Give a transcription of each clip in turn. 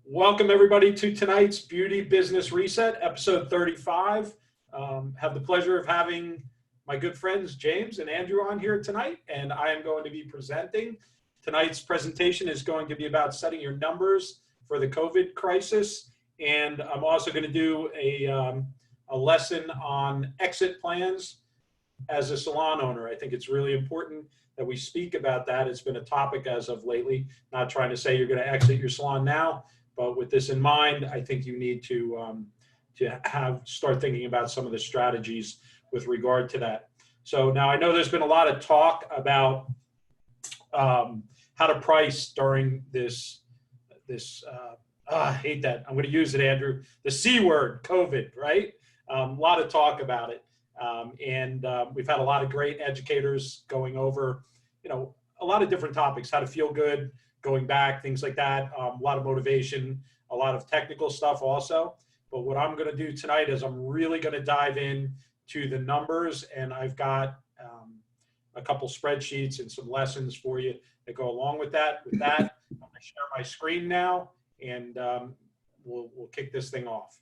Welcome everybody to tonight's Beauty Business Reset, episode 35. Have the pleasure of having my good friends James and Andrew on here tonight, and I am going to be presenting. Tonight's presentation is going to be about setting your numbers for the COVID crisis, and I'm also going to do a lesson on exit plans as a salon owner. I think it's really important that we speak about that. It's been a topic as of lately, not trying to say you're going to exit your salon now, but with this in mind, I think you need to start thinking about some of the strategies with regard to that. So now I know there's been a lot of talk about how to price during this I hate that. I'm going to use it, Andrew. The C word, COVID, right? A lot of talk about it. We've had a lot of great educators going over, a lot of different topics, how to feel good, going back, things like that, a lot of motivation, a lot of technical stuff also. But what I'm going to do tonight is I'm really going to dive in to the numbers, and I've got a couple spreadsheets and some lessons for you that go along with that. With that, I'm going to share my screen now, and we'll kick this thing off.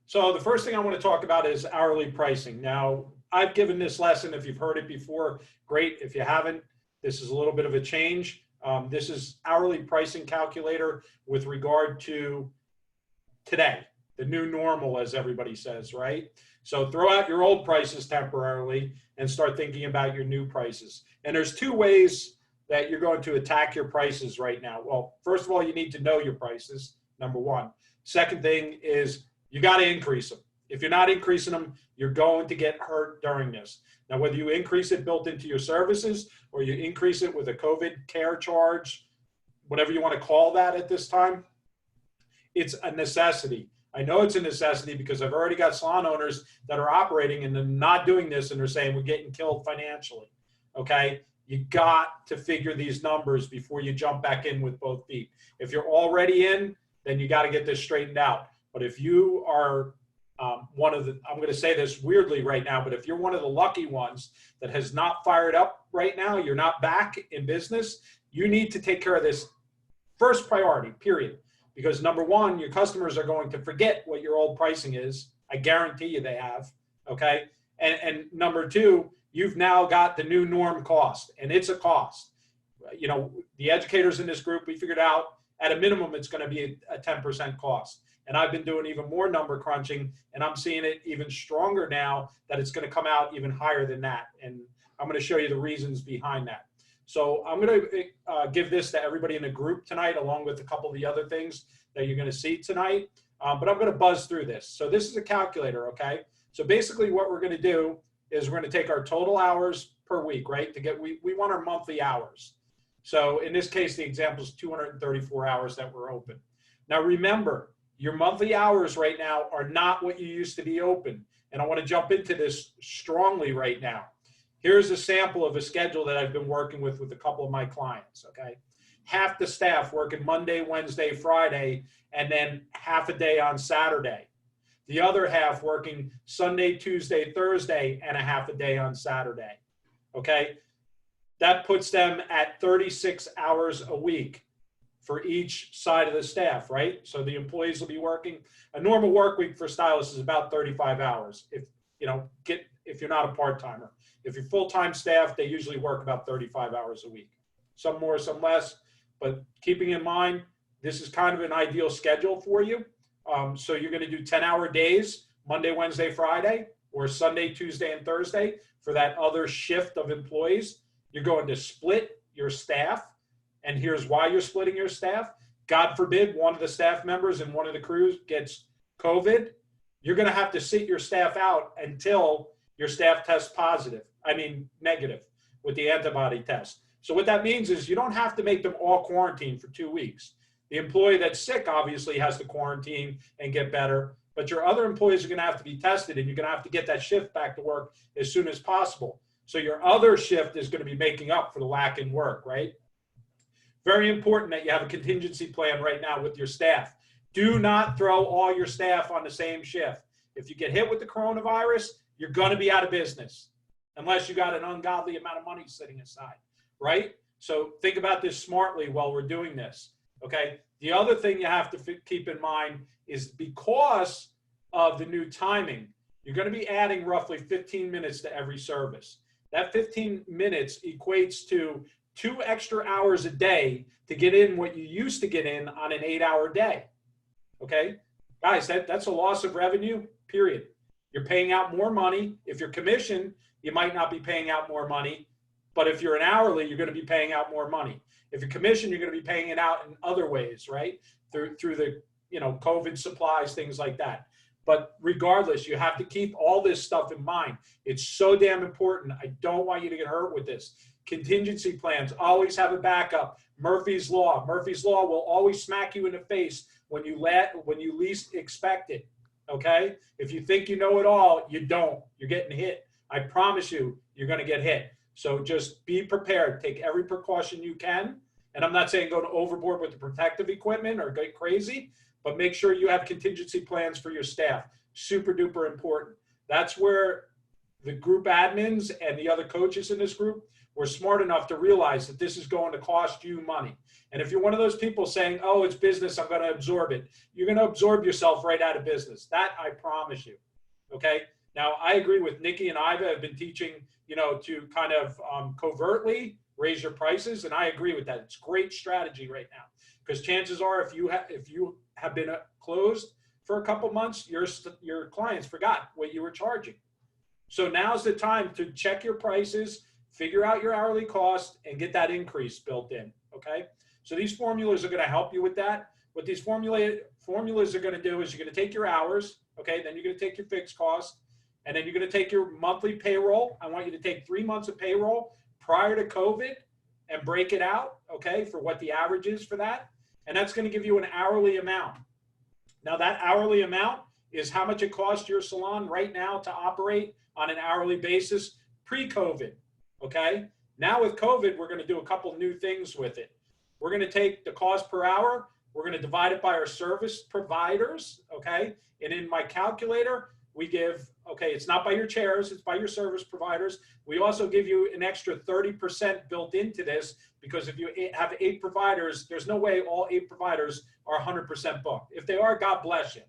So the first thing I want to talk about is hourly pricing. Now, I've given this lesson. If you've heard it before, great. If you haven't, this is a little bit of a change. This is hourly pricing calculator with regard to today, the new normal, as everybody says, right? So throw out your old prices temporarily and start thinking about your new prices. And there's two ways that you're going to attack your prices right now. Well, first of all, you need to know your prices, number one. Second thing is you got to increase them. If you're not increasing them, you're going to get hurt during this. Now, whether you increase it built into your services or you increase it with a COVID care charge, whatever you want to call that at this time, it's a necessity. I know it's a necessity because I've already got salon owners that are operating and they're not doing this and they're saying we're getting killed financially, okay? You got to figure these numbers before you jump back in with both feet. If you're already in, then you got to get this straightened out. But if you are I'm going to say this weirdly right now, but if you're one of the lucky ones that has not fired up right now, you're not back in business, you need to take care of this first priority, period. Because number one, your customers are going to forget what your old pricing is. I guarantee you they have, okay? And number two, you've now got the new norm cost, and it's a cost. The educators in this group, we figured out at a minimum, it's going to be a 10% cost. And I've been doing even more number crunching, and I'm seeing it even stronger now that it's going to come out even higher than that. And I'm going to show you the reasons behind that. So I'm going to give this to everybody in the group tonight, along with a couple of the other things that you're going to see tonight. But I'm going to buzz through this. So this is a calculator, okay? So basically what we're going to do is we're going to take our total hours per week, right? We want our monthly hours. So in this case, the example is 234 hours that we're open. Now remember, your monthly hours right now are not what you used to be open. And I want to jump into this strongly right now. Here's a sample of a schedule that I've been working with a couple of my clients, okay? Half the staff working Monday, Wednesday, Friday, and then half a day on Saturday. The other half working Sunday, Tuesday, Thursday, and a half a day on Saturday, okay? That puts them at 36 hours a week for each side of the staff, right? So the employees will be working. A normal work week for stylists is about 35 hours. If you're not a part-timer. If you're full-time staff, they usually work about 35 hours a week. Some more, some less, but keeping in mind, this is kind of an ideal schedule for you. So you're gonna do 10-hour days, Monday, Wednesday, Friday, or Sunday, Tuesday, and Thursday for that other shift of employees. You're going to split your staff. And here's why you're splitting your staff. God forbid one of the staff members in one of the crews gets COVID. You're going to have to sit your staff out until your staff tests negative with the antibody test. So what that means is you don't have to make them all quarantine for 2 weeks. The employee that's sick obviously has to quarantine and get better, but your other employees are going to have to be tested, and you're going to have to get that shift back to work as soon as possible. So your other shift is going to be making up for the lack in work, right? Very important that you have a contingency plan right now with your staff. Do not throw all your staff on the same shift. If you get hit with the coronavirus, you're going to be out of business unless you got an ungodly amount of money sitting aside, right? So think about this smartly while we're doing this, okay? The other thing you have to keep in mind is because of the new timing, you're going to be adding roughly 15 minutes to every service. That 15 minutes equates to 2 extra hours a day to get in what you used to get in on an 8-hour day, okay? Guys, that's a loss of revenue, period. You're paying out more money. If you're commission, you might not be paying out more money, but if you're an hourly, you're going to be paying out more money. If you're commission, you're going to be paying it out in other ways, right? Through the, COVID supplies, things like that. But regardless, you have to keep all this stuff in mind. It's so damn important. I don't want you to get hurt with this. Contingency plans, always have a backup. Murphy's Law. Murphy's Law will always smack you in the face when you least expect it, okay? If you think you know it all, you don't. You're getting hit. I promise you, you're going to get hit. So just be prepared. Take every precaution you can. And I'm not saying go overboard with the protective equipment or get crazy, but make sure you have contingency plans for your staff. Super duper important. That's where the group admins and the other coaches in this group were smart enough to realize that this is going to cost you money. And if you're one of those people saying, oh, it's business, I'm going to absorb it, you're going to absorb yourself right out of business. That I promise you. Okay. Now, I agree with Nikki and Iva have been teaching, to kind of covertly raise your prices. And I agree with that. It's great strategy right now, because chances are if you have been closed for a couple months, your clients forgot what you were charging. So now's the time to check your prices, figure out your hourly cost, and get that increase built in, okay? So these formulas are going to help you with that. What these formulas are going to do is you're going to take your hours, okay? Then you're going to take your fixed cost, and then you're going to take your monthly payroll. I want you to take 3 months of payroll prior to COVID and break it out, okay, for what the average is for that. And that's going to give you an hourly amount. Now, that hourly amount is how much it costs your salon right now to operate on an hourly basis pre-COVID, okay? Now with COVID, we're going to do a couple new things with it. We're going to take the cost per hour. We're going to divide it by our service providers, okay? And in my calculator, we give, okay, it's not by your chairs, it's by your service providers. We also give you an extra 30% built into this, because if you have 8 providers, there's no way all 8 providers are 100% booked. If they are, God bless you.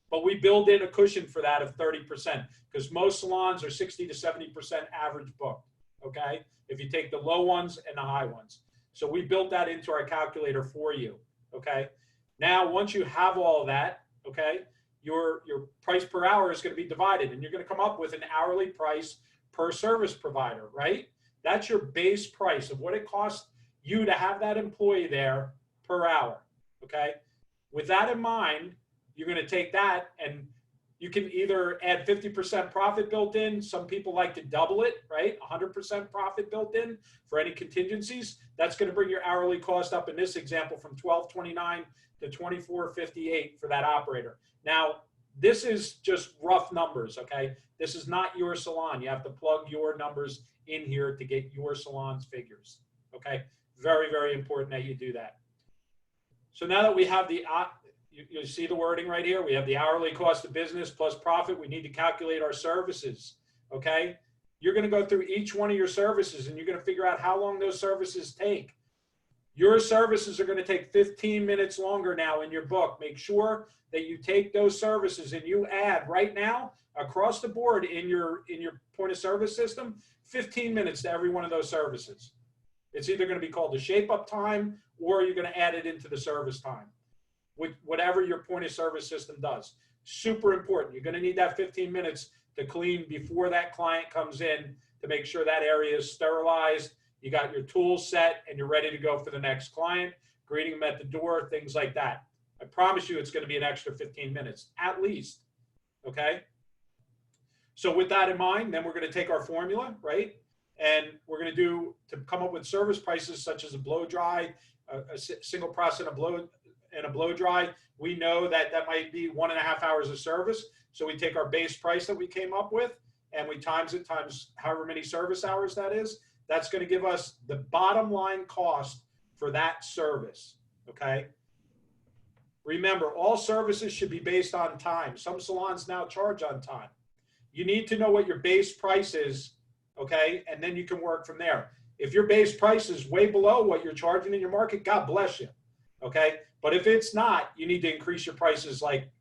But we build in a cushion for that of 30%, because most salons are 60 to 70% average booked, okay? If you take the low ones and the high ones. So we built that into our calculator for you, okay? Now, once you have all of that, okay, your price per hour is going to be divided, and you're going to come up with an hourly price per service provider, right? That's your base price of what it costs you to have that employee there per hour, okay? With that in mind, you're going to take that, and you can either add 50% profit built in. Some people like to double it, right? 100% profit built in for any contingencies. That's going to bring your hourly cost up in this example from $12.29 to $24.58 for that operator. Now, this is just rough numbers, okay? This is not your salon. You have to plug your numbers in here to get your salon's figures, okay? Very, very important that you do that. So now that we have the, you see the wording right here? We have the hourly cost of business plus profit. We need to calculate our services, okay? You're going to go through each one of your services, and you're going to figure out how long those services take. Your services are going to take 15 minutes longer now in your book. Make sure that you take those services and you add right now across the board in your point of service system, 15 minutes to every one of those services. It's either going to be called the shape up time, or you're going to add it into the service time, whatever your point of service system does. Super important. You're going to need that 15 minutes to clean before that client comes in to make sure that area is sterilized. You got your tools set and you're ready to go for the next client, greeting them at the door, things like that. I promise you it's going to be an extra 15 minutes at least, okay? So with that in mind, then we're going to take our formula, right? And we're going to come up with service prices such as a blow dry, a single process and a blow dry. We know that might be 1.5 hours of service. So we take our base price that we came up with and we times it times however many service hours that is. That's going to give us the bottom line cost for that service, okay? Remember, all services should be based on time. Some salons now charge on time. you need to know what your base price is, okay? And then you can work from there. If your base price is way below what you're charging in your market, God bless you, okay? But if it's not, you need to increase your prices like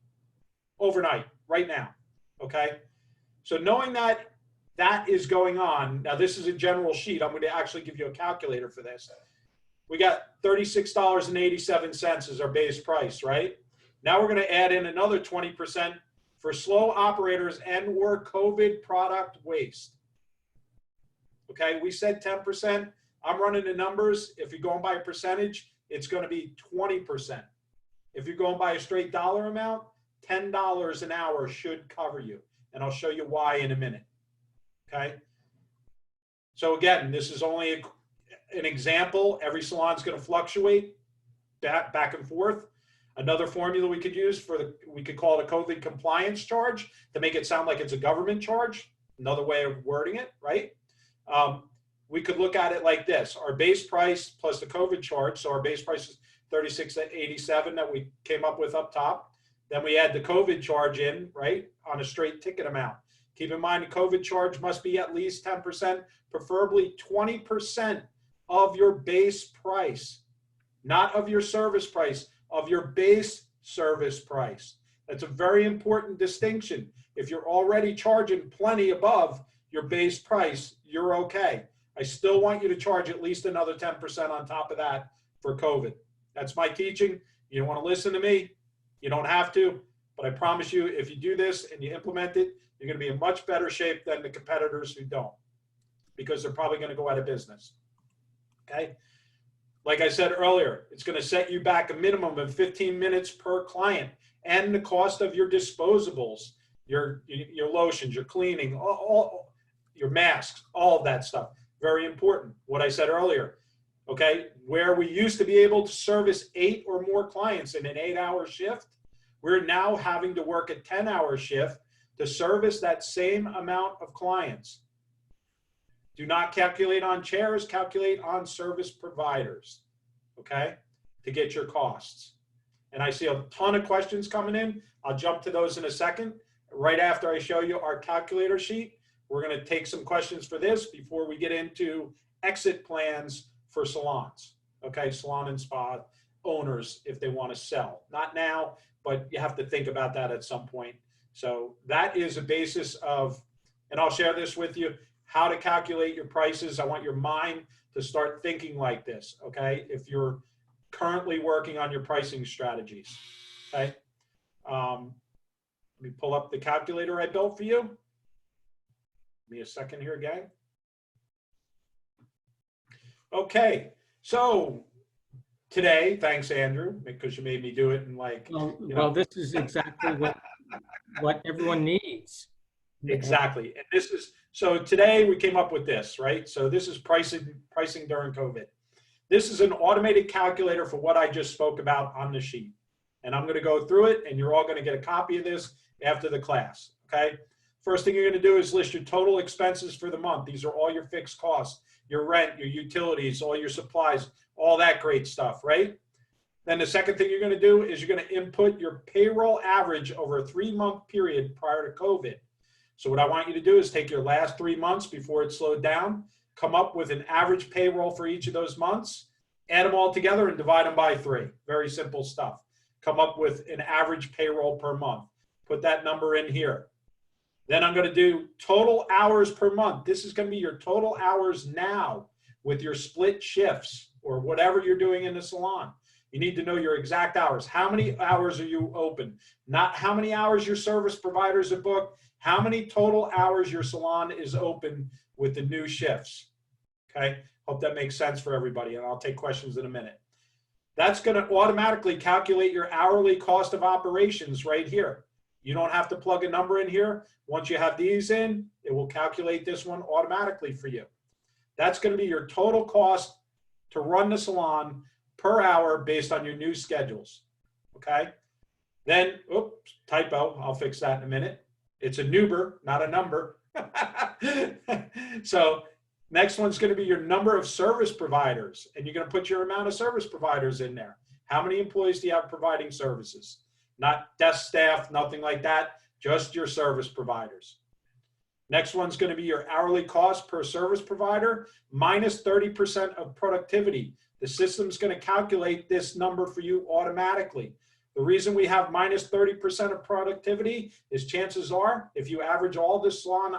overnight, right now, okay? So knowing that that is going on, now this is a general sheet. I'm going to actually give you a calculator for this. We got $36.87 as our base price, right? Now we're going to add in another 20% for slow operators and or COVID product waste. Okay, we said 10%. I'm running the numbers. If you're going by a percentage, it's going to be 20%. If you're going by a straight dollar amount, $10 an hour should cover you. And I'll show you why in a minute. Okay. So again, this is only an example. Every salon is going to fluctuate back and forth. Another formula we could use we could call it a COVID compliance charge to make it sound like it's a government charge. Another way of wording it, right? We could look at it like this: our base price plus the COVID charge. So our base price is $36.87 that we came up with up top. Then we add the COVID charge in, right, on a straight ticket amount. Keep in mind, the COVID charge must be at least 10%, preferably 20% of your base price, not of your service price, of your base service price. That's a very important distinction. If you're already charging plenty above your base price, you're okay. I still want you to charge at least another 10% on top of that for COVID. That's my teaching. You don't want to listen to me, you don't have to, but I promise you, if you do this and you implement it, you're going to be in much better shape than the competitors who don't, because they're probably going to go out of business. Okay. Like I said earlier, it's going to set you back a minimum of 15 minutes per client, and the cost of your disposables, your lotions, your cleaning, all your masks, all of that stuff. Very important. What I said earlier. Okay. Where we used to be able to service 8 or more clients in an 8-hour shift, we're now having to work a 10-hour shift to service that same amount of clients. Do not calculate on chairs, calculate on service providers, okay, to get your costs. And I see a ton of questions coming in. I'll jump to those in a second. Right after I show you our calculator sheet, we're going to take some questions for this before we get into exit plans for salons, okay, salon and spa owners if they want to sell. Not now, but you have to think about that at some point. So that is a basis of, and I'll share this with you, how to calculate your prices. I want your mind to start thinking like this, okay? If you're currently working on your pricing strategies, okay? Let me pull up the calculator I built for you. Give me a second here, gang. Okay, so today, thanks, Andrew, because you made me do it in like, well, this is exactly what everyone needs. Exactly. And this is, so today we came up with this, right? So this is pricing during COVID. This is an automated calculator for what I just spoke about on the sheet. And I'm going to go through it, and you're all going to get a copy of this after the class, okay? First thing you're going to do is list your total expenses for the month. These are all your fixed costs, your rent, your utilities, all your supplies, all that great stuff, right? Then the second thing you're going to do is you're going to input your payroll average over a 3-month period prior to COVID. So what I want you to do is take your last 3 months before it slowed down, come up with an average payroll for each of those months, add them all together and divide them by 3. Very simple stuff. Come up with an average payroll per month. Put that number in here. Then I'm going to do total hours per month. This is going to be your total hours now with your split shifts or whatever you're doing in the salon. You need to know your exact hours. How many hours are you open? Not how many hours your service providers are booked. How many total hours your salon is open with the new shifts. Okay, hope that makes sense for everybody, and I'll take questions in a minute. That's going to automatically calculate your hourly cost of operations right here. You don't have to plug a number in here. Once you have these in, it will calculate this one automatically for you. That's going to be your total cost to run the salon per hour based on your new schedules. Okay. Then, oops, typo. I'll fix that in a minute. It's a number, not a number. So next one's going to be your number of service providers, and you're going to put your amount of service providers in there. How many employees do you have providing services? Not desk staff, nothing like that, just your service providers. Next one's going to be your hourly cost per service provider minus 30% of productivity. The system's going to calculate this number for you automatically. The reason we have minus 30% of productivity is chances are, if you average all the salon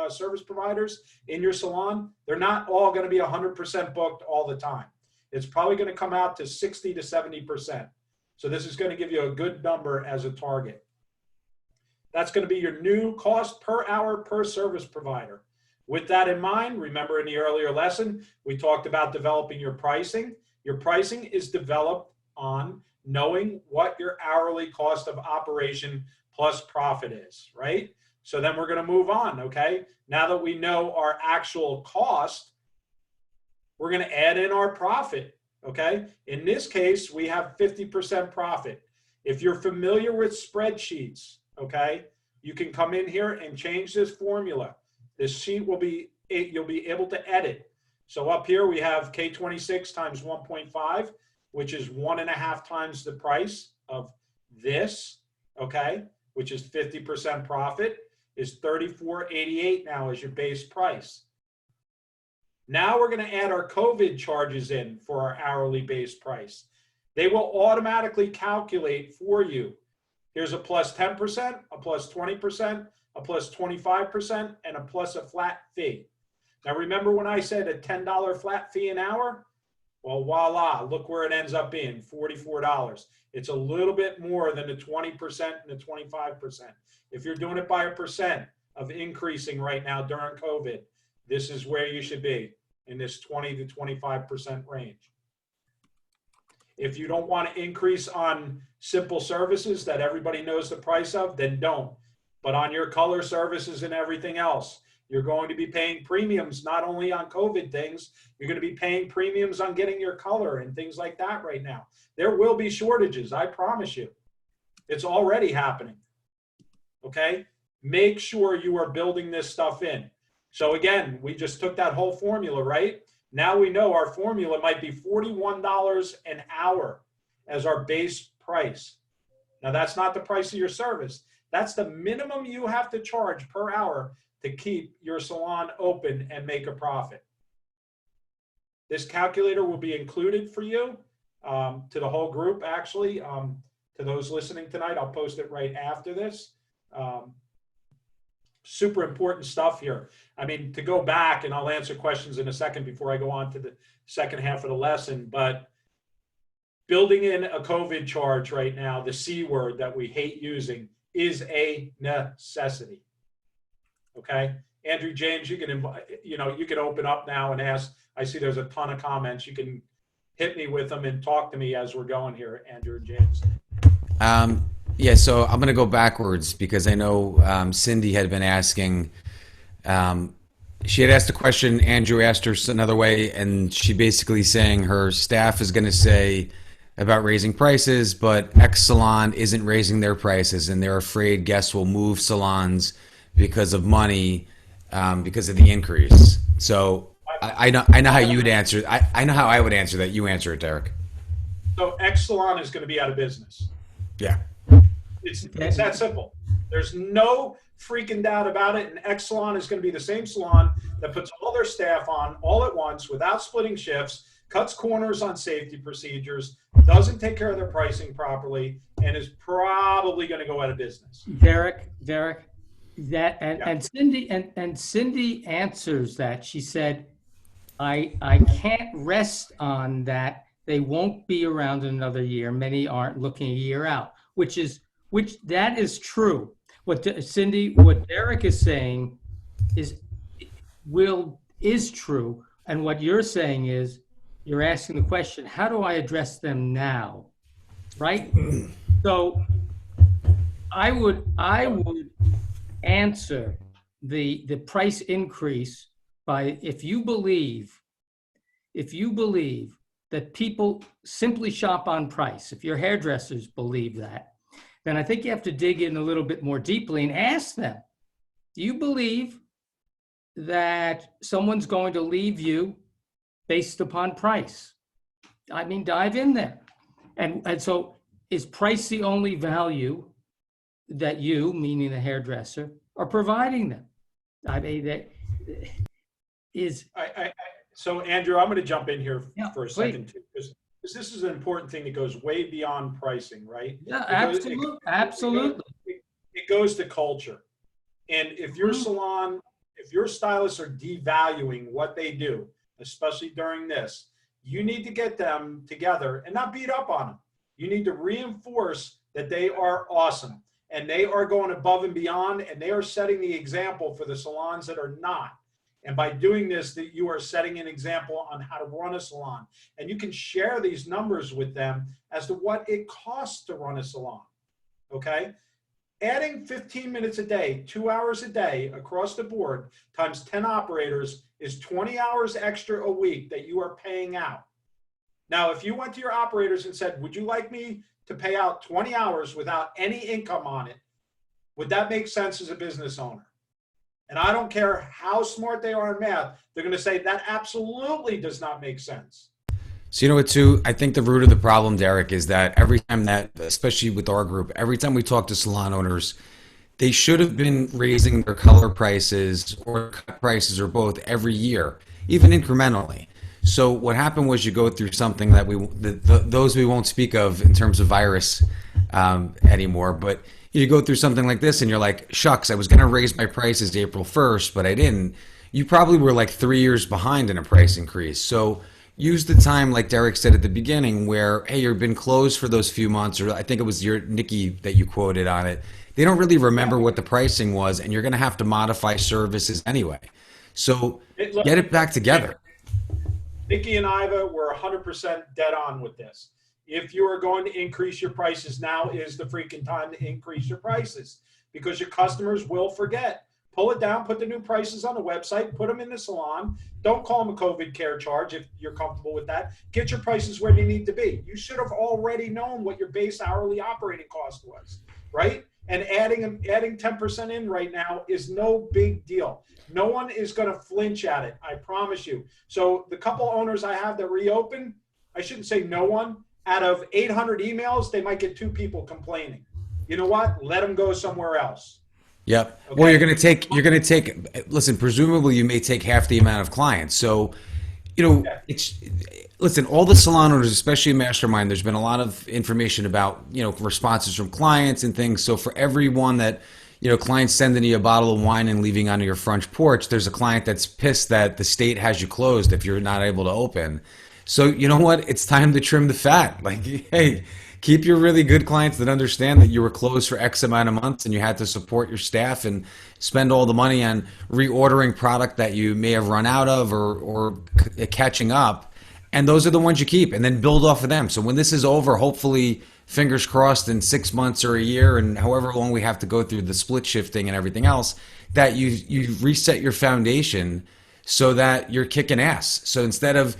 service providers in your salon, they're not all going to be 100% booked all the time. It's probably going to come out to 60 to 70%. So this is going to give you a good number as a target. That's going to be your new cost per hour per service provider. With that in mind, remember in the earlier lesson, we talked about developing your pricing. Your pricing is developed on knowing what your hourly cost of operation plus profit is, right? So then we're going to move on, okay? Now that we know our actual cost, we're going to add in our profit, okay? In this case, we have 50% profit. If you're familiar with spreadsheets, okay, you can come in here and change this formula. This sheet will be, you'll be able to edit. So up here we have K26 times 1.5, which is 1.5 times the price of this, okay, which is 50% profit, is $34.88 now as your base price. Now we're going to add our COVID charges in for our hourly base price. They will automatically calculate for you. Here's a plus 10%, a plus 20%, a plus 25%, and a plus a flat fee. Now remember when I said a $10 flat fee an hour? Well, voila, look where it ends up being, $44. It's a little bit more than the 20% and the 25%. If you're doing it by a percent of increasing right now during COVID, this is where you should be, in this 20 to 25% range. If you don't want to increase on simple services that everybody knows the price of, then don't. But on your color services and everything else, you're going to be paying premiums, not only on COVID things, you're going to be paying premiums on getting your color and things like that right now. There will be shortages, I promise you. It's already happening, okay? Make sure you are building this stuff in. So again, we just took that whole formula, right? Now we know our formula might be $41 an hour as our base price. Now that's not the price of your service. That's the minimum you have to charge per hour to keep your salon open and make a profit. This calculator will be included for you to the whole group, actually. To those listening tonight, I'll post it right after this. Super important stuff here. I mean, to go back, and I'll answer questions in a second before I go on to the second half of the lesson, but building in a COVID charge right now, the C word that we hate using, is a necessity. Okay, Andrew James, you can you can open up now and ask. I see there's a ton of comments. You can hit me with them and talk to me as we're going here, Andrew James. Yeah, so I'm going to go backwards because I know Cindy had been asking. She had asked a question. Andrew asked her another way, and she basically saying her staff is going to say about raising prices, but X salon isn't raising their prices, and they're afraid guests will move salons because of money, because of the increase. So I know how you would answer. I know how I would answer that. You answer it, Derek. So X salon is going to be out of business. Yeah. It's that simple. There's no freaking doubt about it. And X salon is going to be the same salon that puts all their staff on all at once without splitting shifts, cuts corners on safety procedures, doesn't take care of their pricing properly, and is probably going to go out of business. Derek, that and Cindy and Cindy answers that. She said, I can't rest on that. They won't be around in another year. Many aren't looking a year out, which that is true. What Derek is saying is true, and what you're saying is you're asking the question, how do I address them now, right? So I would answer the price increase by if you believe that people simply shop on price, if your hairdressers believe that, then I think you have to dig in a little bit more deeply and ask them, do you believe that someone's going to leave you based upon price? I mean, dive in there. And so is price the only value that you, meaning the hairdresser, are providing them? I mean, that is, So Andrew, I'm going to jump in here yeah, for a please. second too, because this is an important thing that goes way beyond pricing, right? Yeah, It goes, absolutely. it goes to culture. And if your Mhm. salon, if your stylists are devaluing what they do, especially during this, you need to get them together and not beat up on them. You need to reinforce that they are awesome and they are going above and beyond and they are setting the example for the salons that are not. And by doing this, that you are setting an example on how to run a salon. And you can share these numbers with them as to what it costs to run a salon. Okay? Adding 15 minutes a day, 2 hours a day across the board times 10 operators is 20 hours extra a week that you are paying out. Now, if you went to your operators and said, would you like me to pay out 20 hours without any income on it? Would that make sense as a business owner? And I don't care how smart they are in math, they're going to say that absolutely does not make sense. So you know what, too? I think the root of the problem, Derek, is that every time that, especially with our group, every time we talk to salon owners, they should have been raising their color prices or cut prices or both every year, even incrementally. So what happened was you go through something that those we won't speak of in terms of virus anymore, but you go through something like this and you're like, shucks, I was going to raise my prices April 1st, but I didn't. You probably were like 3 years behind in a price increase. So use the time, like Derek said at the beginning, where, hey, you've been closed for those few months, or I think it was your Nikki that you quoted on it. They don't really remember what the pricing was, and you're going to have to modify services anyway. So get it back together. Nikki and Iva were 100% dead on with this. If you are going to increase your prices, now is the freaking time to increase your prices because your customers will forget. Pull it down, put the new prices on the website, put them in the salon. Don't call them a COVID care charge if you're comfortable with that. Get your prices where they need to be. You should have already known what your base hourly operating cost was, right? And adding 10% in right now is no big deal. No one is going to flinch at it, I promise you. So the couple owners I have that reopen, I shouldn't say no one. Out of 800 emails, they might get 2 people complaining. You know what? Let them go somewhere else. Yep. Okay. Well, listen, presumably you may take half the amount of clients. So, listen, all the salon owners, especially in Mastermind, there's been a lot of information about, responses from clients and things. So for everyone that, clients sending you a bottle of wine and leaving on your front porch, there's a client that's pissed that the state has you closed if you're not able to open. So you know what? It's time to trim the fat. Like, hey, keep your really good clients that understand that you were closed for X amount of months and you had to support your staff and spend all the money on reordering product that you may have run out of or catching up. And those are the ones you keep and then build off of them. So when this is over, hopefully, fingers crossed, in 6 months or a year and however long we have to go through the split shifting and everything else, that you reset your foundation so that you're kicking ass. So instead of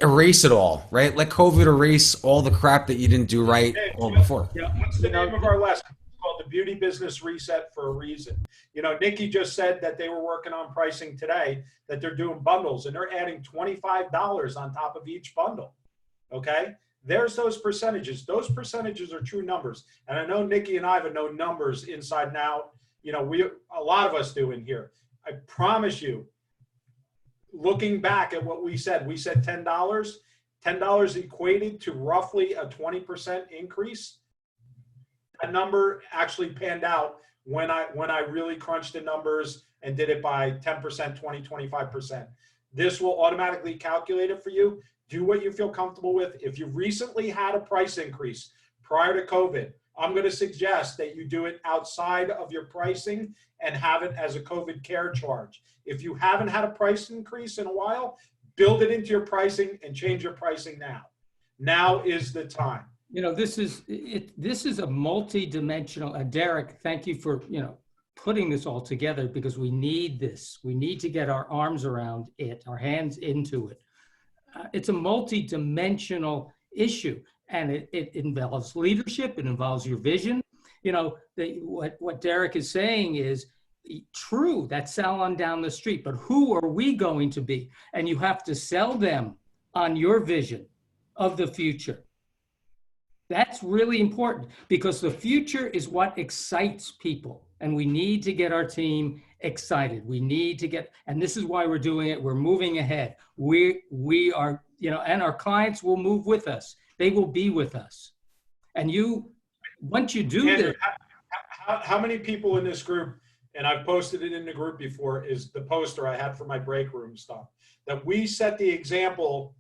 erase it all, right? Let COVID erase all the crap that you didn't do right all before. Yeah, what's the name of our lesson? It's called the Beauty Business Reset for a reason. Nikki just said that they were working on pricing today, that they're doing bundles and they're adding $25 on top of each bundle. Okay? There's those percentages. Those percentages are true numbers. And I know Nikki and Iva know numbers inside and out. A lot of us do in here. I promise you, looking back at what we said $10. $10 equated to roughly a 20% increase. That number actually panned out when I really crunched the numbers and did it by 10%, 20, 25%. This will automatically calculate it for you. Do what you feel comfortable with. If you recently had a price increase prior to COVID, I'm going to suggest that you do it outside of your pricing and have it as a COVID care charge. If you haven't had a price increase in a while, build it into your pricing and change your pricing now. Now is the time. This is a multi-dimensional, Derek, thank you for, putting this all together because we need this. We need to get our arms around it, our hands into it. It's a multi-dimensional issue and it involves leadership. It involves your vision. What Derek is saying is true, that salon down the street, but who are we going to be? And you have to sell them on your vision of the future. That's really important because the future is what excites people. and we need to get our team excited. We need to get, and this is why we're doing it. We're moving ahead. We are, and our clients will move with us. They will be with us. And once you do Andrew, this. how many people in this group, and I've posted it in the group before, is the poster I had for my break room stuff, that we set the example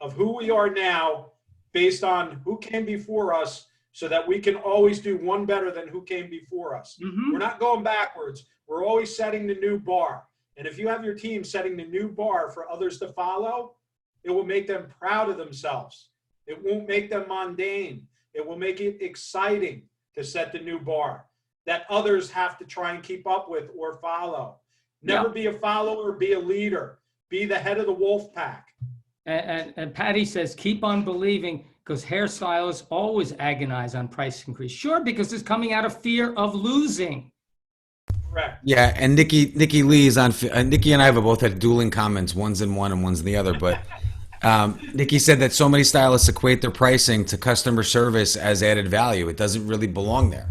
of who we are now based on who came before us, so that we can always do one better than who came before us. Mm-hmm. We're not going backwards. We're always setting the new bar. And if you have your team setting the new bar for others to follow, it will make them proud of themselves. It won't make them mundane. It will make it exciting to set the new bar that others have to try and keep up with or follow. Never be a follower, be a leader. Be the head of the wolf pack. And Patty says, keep on believing, because hairstylists always agonize on price increase. Sure, because it's coming out of fear of losing. Correct. Yeah, and Nikki Lee's on. Nikki and I have both had dueling comments. One's in one and one's in the other. But Nikki said that so many stylists equate their pricing to customer service as added value. It doesn't really belong there.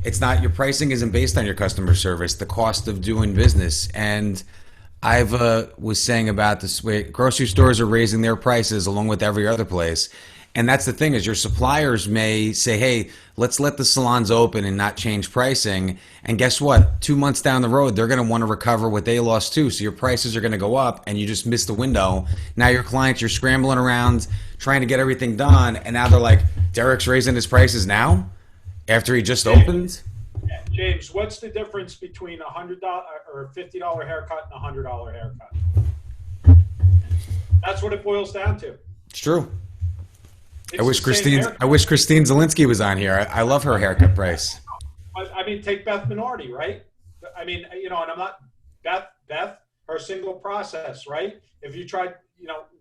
It's not. Your pricing isn't based on your customer service. The cost of doing business. And I've was saying about this way, grocery stores are raising their prices along with every other place. And that's the thing, is your suppliers may say, hey, let's let the salons open and not change pricing. And guess what? 2 months down the road, they're going to want to recover what they lost too. So your prices are going to go up and you just missed the window. Now your clients, you're scrambling around trying to get everything done. And now they're like, Derek's raising his prices now after he just opened? James, what's the difference between $100 or $50 haircut and a $100 haircut? That's what it boils down to. It's true. It's I wish Christine Zielinski was on here. I love her haircut price. I mean, take Beth Minardi, right? I mean, and I'm not Beth, her single process, right? If you tried,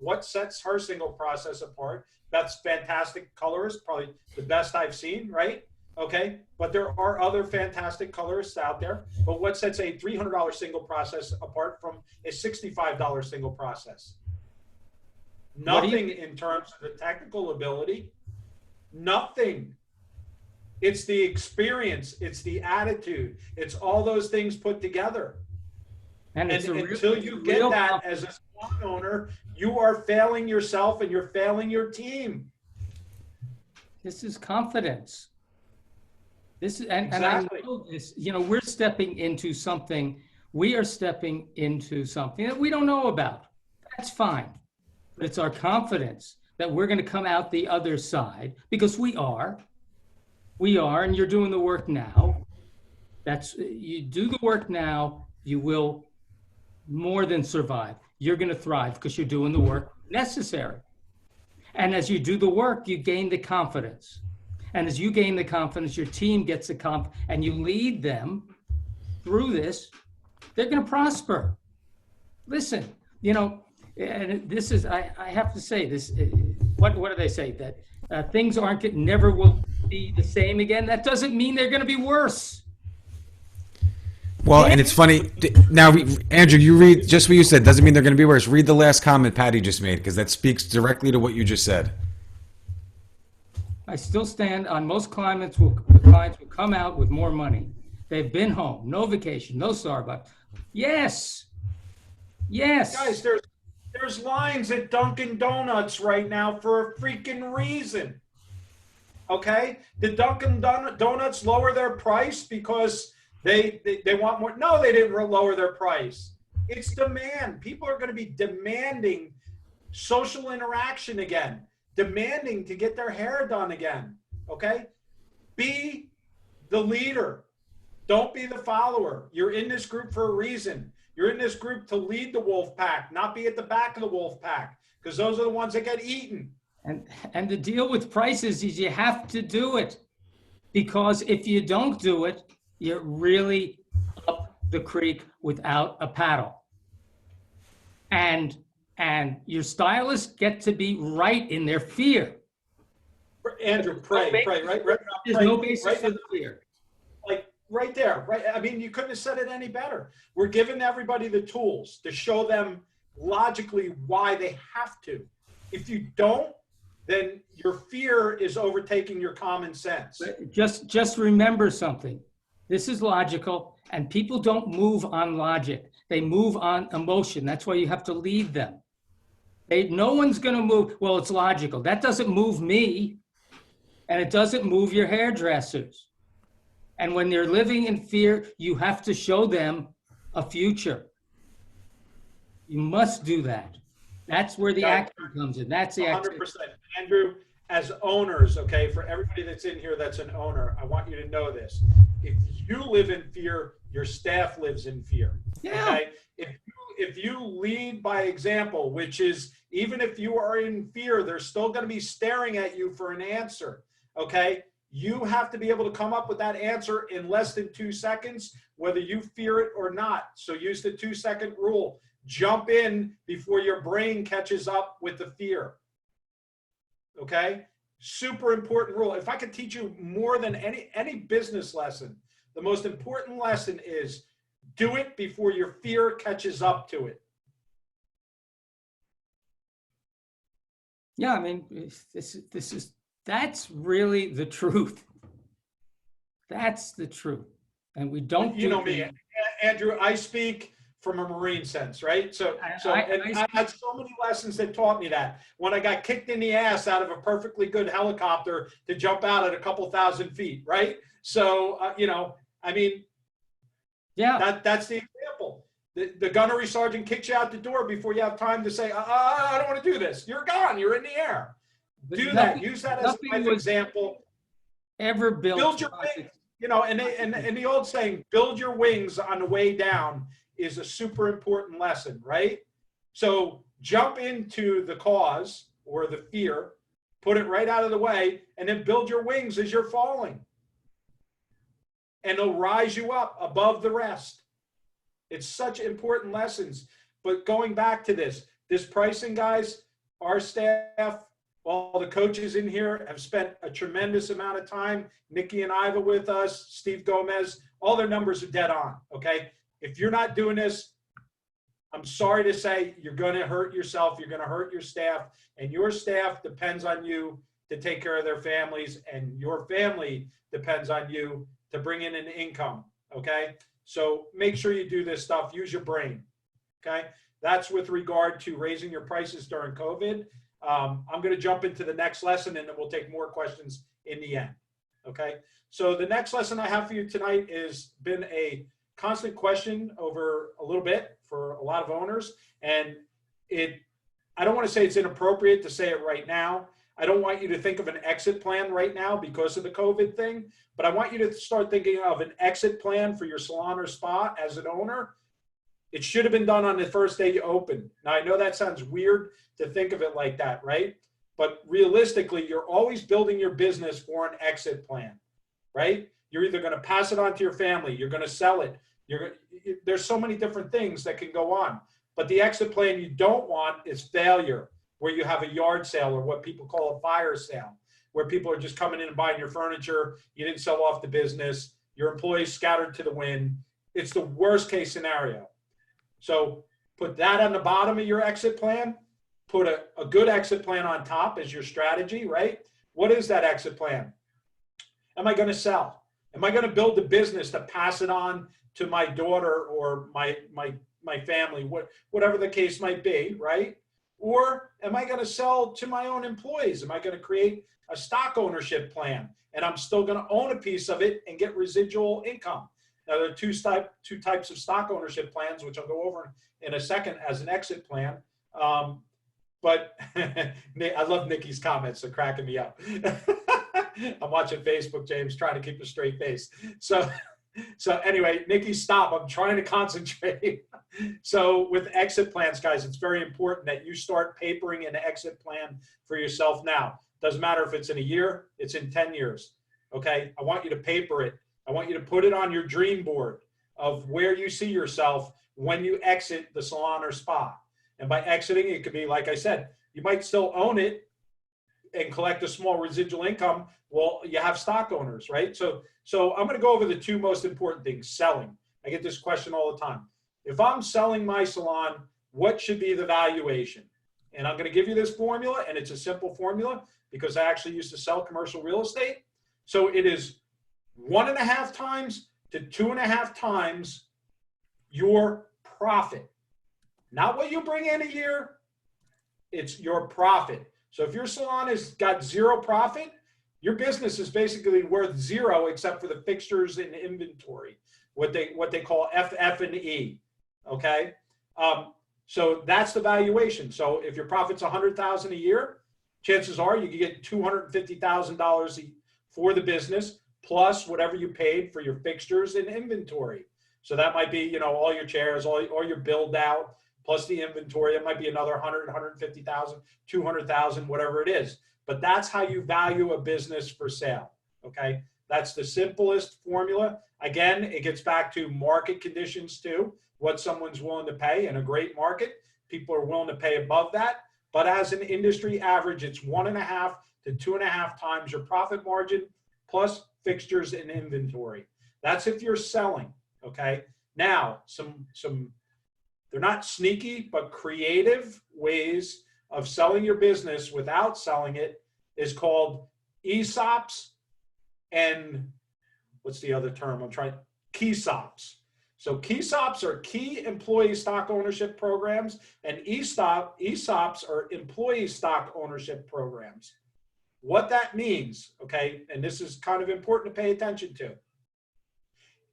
what sets her single process apart? Beth's fantastic colorist, probably the best I've seen, right? Okay, but there are other fantastic colorists out there. But what sets a $300 single process apart from a $65 single process? Nothing in terms of the technical ability. Nothing. It's the experience. It's the attitude. It's all those things put together. And until you get that as a salon owner, you are failing yourself and you're failing your team. This is confidence. This is, and Exactly. I know this, we're stepping into something. We are stepping into something that we don't know about. That's fine. But it's our confidence that we're going to come out the other side, because we are, and you're doing the work now. You do the work now, you will more than survive. You're going to thrive because you're doing the work necessary. And as you do the work, you gain the confidence. And as you gain the confidence, your team gets the confidence, and you lead them through this, they're going to prosper. Listen, and this is, I have to say this, what do they say? That things never will be the same again. That doesn't mean they're going to be worse. Well, and it's funny. Now, Andrew, you read just what you said. Doesn't mean they're going to be worse. Read the last comment Patty just made, because that speaks directly to what you just said. I still stand on most clients will come out with more money. They've been home, no vacation, no Starbucks. Yes. Guys, there's lines at Dunkin' Donuts right now for a freaking reason. Okay? Did Dunkin' Donuts lower their price because they want more? No, they didn't lower their price. It's demand. People are going to be demanding social interaction again, demanding to get their hair done again. Okay? Be the leader. Don't be the follower. You're in this group for a reason. You're in this group to lead the wolf pack, not be at the back of the wolf pack, because those are the ones that get eaten. And the deal with prices is you have to do it, because if you don't do it, you're really up the creek without a paddle. And your stylists get to be right in their fear. Andrew, pray, right? There's no basis for the fear. Right there, right? I mean, you couldn't have said it any better. We're giving everybody the tools to show them logically why they have to. If you don't, then your fear is overtaking your common sense. Just remember something. This is logical, and people don't move on logic. They move on emotion. That's why you have to lead them. No one's going to move. Well, it's logical. That doesn't move me, and it doesn't move your hairdressers. And when they're living in fear, you have to show them a future. You must do that. That's where the action comes in. That's the 100%. action. Andrew, as owners, okay, for everybody that's in here that's an owner, I want you to know this. If you live in fear, your staff lives in fear. Yeah. Okay? If you lead by example, which is even if you are in fear, they're still going to be staring at you for an answer. Okay? You have to be able to come up with that answer in less than 2 seconds, whether you fear it or not. So use the 2-second rule. Jump in before your brain catches up with the fear. Okay? Super important rule. If I could teach you more than any business lesson, the most important lesson is do it before your fear catches up to it. Yeah, I mean, that's really the truth. That's the truth. And we don't You know me, Andrew, I speak from a Marine sense, right? So I had so many lessons that taught me that. When I got kicked in the ass out of a perfectly good helicopter to jump out at a couple thousand feet, right? So, I mean, yeah, that's the example. The gunnery sergeant kicks you out the door before you have time to say, I don't want to do this. You're gone. You're in the air. Do that. Use that as an example. Ever build your wings. And the old saying, build your wings on the way down is a super important lesson, right? So jump into the cause or the fear, put it right out of the way, and then build your wings as you're falling. And they'll rise you up above the rest. It's such important lessons. But going back to this pricing, guys, our staff, all the coaches in here have spent a tremendous amount of time. Nikki and Iva with us, Steve Gomez, all their numbers are dead on, okay? If you're not doing this, I'm sorry to say you're going to hurt yourself. You're going to hurt your staff. And your staff depends on you to take care of their families. And your family depends on you to bring in an income, okay? So make sure you do this stuff. Use your brain, okay? That's with regard to raising your prices during COVID. I'm going to jump into the next lesson, and then we'll take more questions in the end, okay? So the next lesson I have for you tonight has been a constant question over a little bit for a lot of owners, and I don't want to say it's inappropriate to say it right now. I don't want you to think of an exit plan right now because of the COVID thing, but I want you to start thinking of an exit plan for your salon or spa as an owner. It should have been done on the first day you open. Now, I know that sounds weird to think of it like that, right? But realistically, you're always building your business for an exit plan, right? You're either going to pass it on to your family, you're going to sell it. There's so many different things that can go on. But the exit plan you don't want is failure, where you have a yard sale or what people call a fire sale, where people are just coming in and buying your furniture, you didn't sell off the business, your employees scattered to the wind. It's the worst case scenario. So put that on the bottom of your exit plan. Put a good exit plan on top as your strategy, right? What is that exit plan? Am I going to sell? Am I going to build a business to pass it on to my daughter or my family, whatever the case might be, right? Or am I going to sell to my own employees? Am I going to create a stock ownership plan and I'm still going to own a piece of it and get residual income? Now, there are two types of stock ownership plans, which I'll go over in a second as an exit plan. But I love Nikki's comments. They're cracking me up. I'm watching Facebook, James, trying to keep a straight face. So anyway, Nikki, stop. I'm trying to concentrate. So with exit plans, guys, it's very important that you start papering an exit plan for yourself now. Doesn't matter if it's in a year, it's in 10 years. Okay. I want you to paper it. I want you to put it on your dream board of where you see yourself when you exit the salon or spa. And by exiting, it could be, like I said, you might still own it and collect a small residual income. Well, you have stock owners, right? So I'm going to go over the two most important things. Selling. I get this question all the time. If I'm selling my salon, what should be the valuation? And I'm going to give you this formula, and it's a simple formula because I actually used to sell commercial real estate. So it is 1.5 times to 2.5 times your profit. Not what you bring in a year, it's your profit. So if your salon has got zero profit, your business is basically worth zero except for the fixtures and inventory, what they call FF&E. Okay, so that's the valuation. So if your profit's $100,000 a year, chances are you can get $250,000 for the business plus whatever you paid for your fixtures and inventory. So that might be, you know, all your chairs, all your build out plus the inventory. It might be another 100, 150,000, 200,000, whatever it is. But that's how you value a business for sale. Okay, that's the simplest formula. Again, it gets back to market conditions too, what someone's willing to pay. In a great market, people are willing to pay above that. But as an industry average, it's 1.5 to 2.5 times your profit margin plus fixtures and inventory. That's if you're selling. Okay. Now, some they're not sneaky, but creative ways of selling your business without selling it is called Esops and what's the other term? Kesops. So Kesops are key employee stock ownership programs, and Esops are employee stock ownership programs. What that means, okay, and this is kind of important to pay attention to.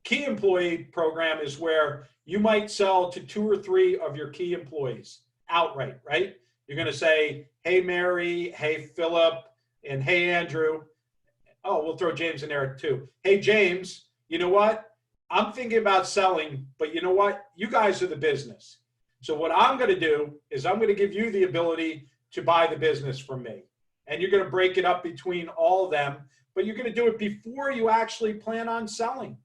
Key employee program is where you might sell to 2 or 3 of your key employees outright, right? You're going to say, hey, Mary, hey, Philip, and hey, Andrew. Oh, we'll throw James in there too. Hey, James, you know what? I'm thinking about selling, but you know what? You guys are the business. So what I'm going to do is I'm going to give you the ability to buy the business from me. And you're going to break it up between all of them, but you're going to do it before you actually plan on selling.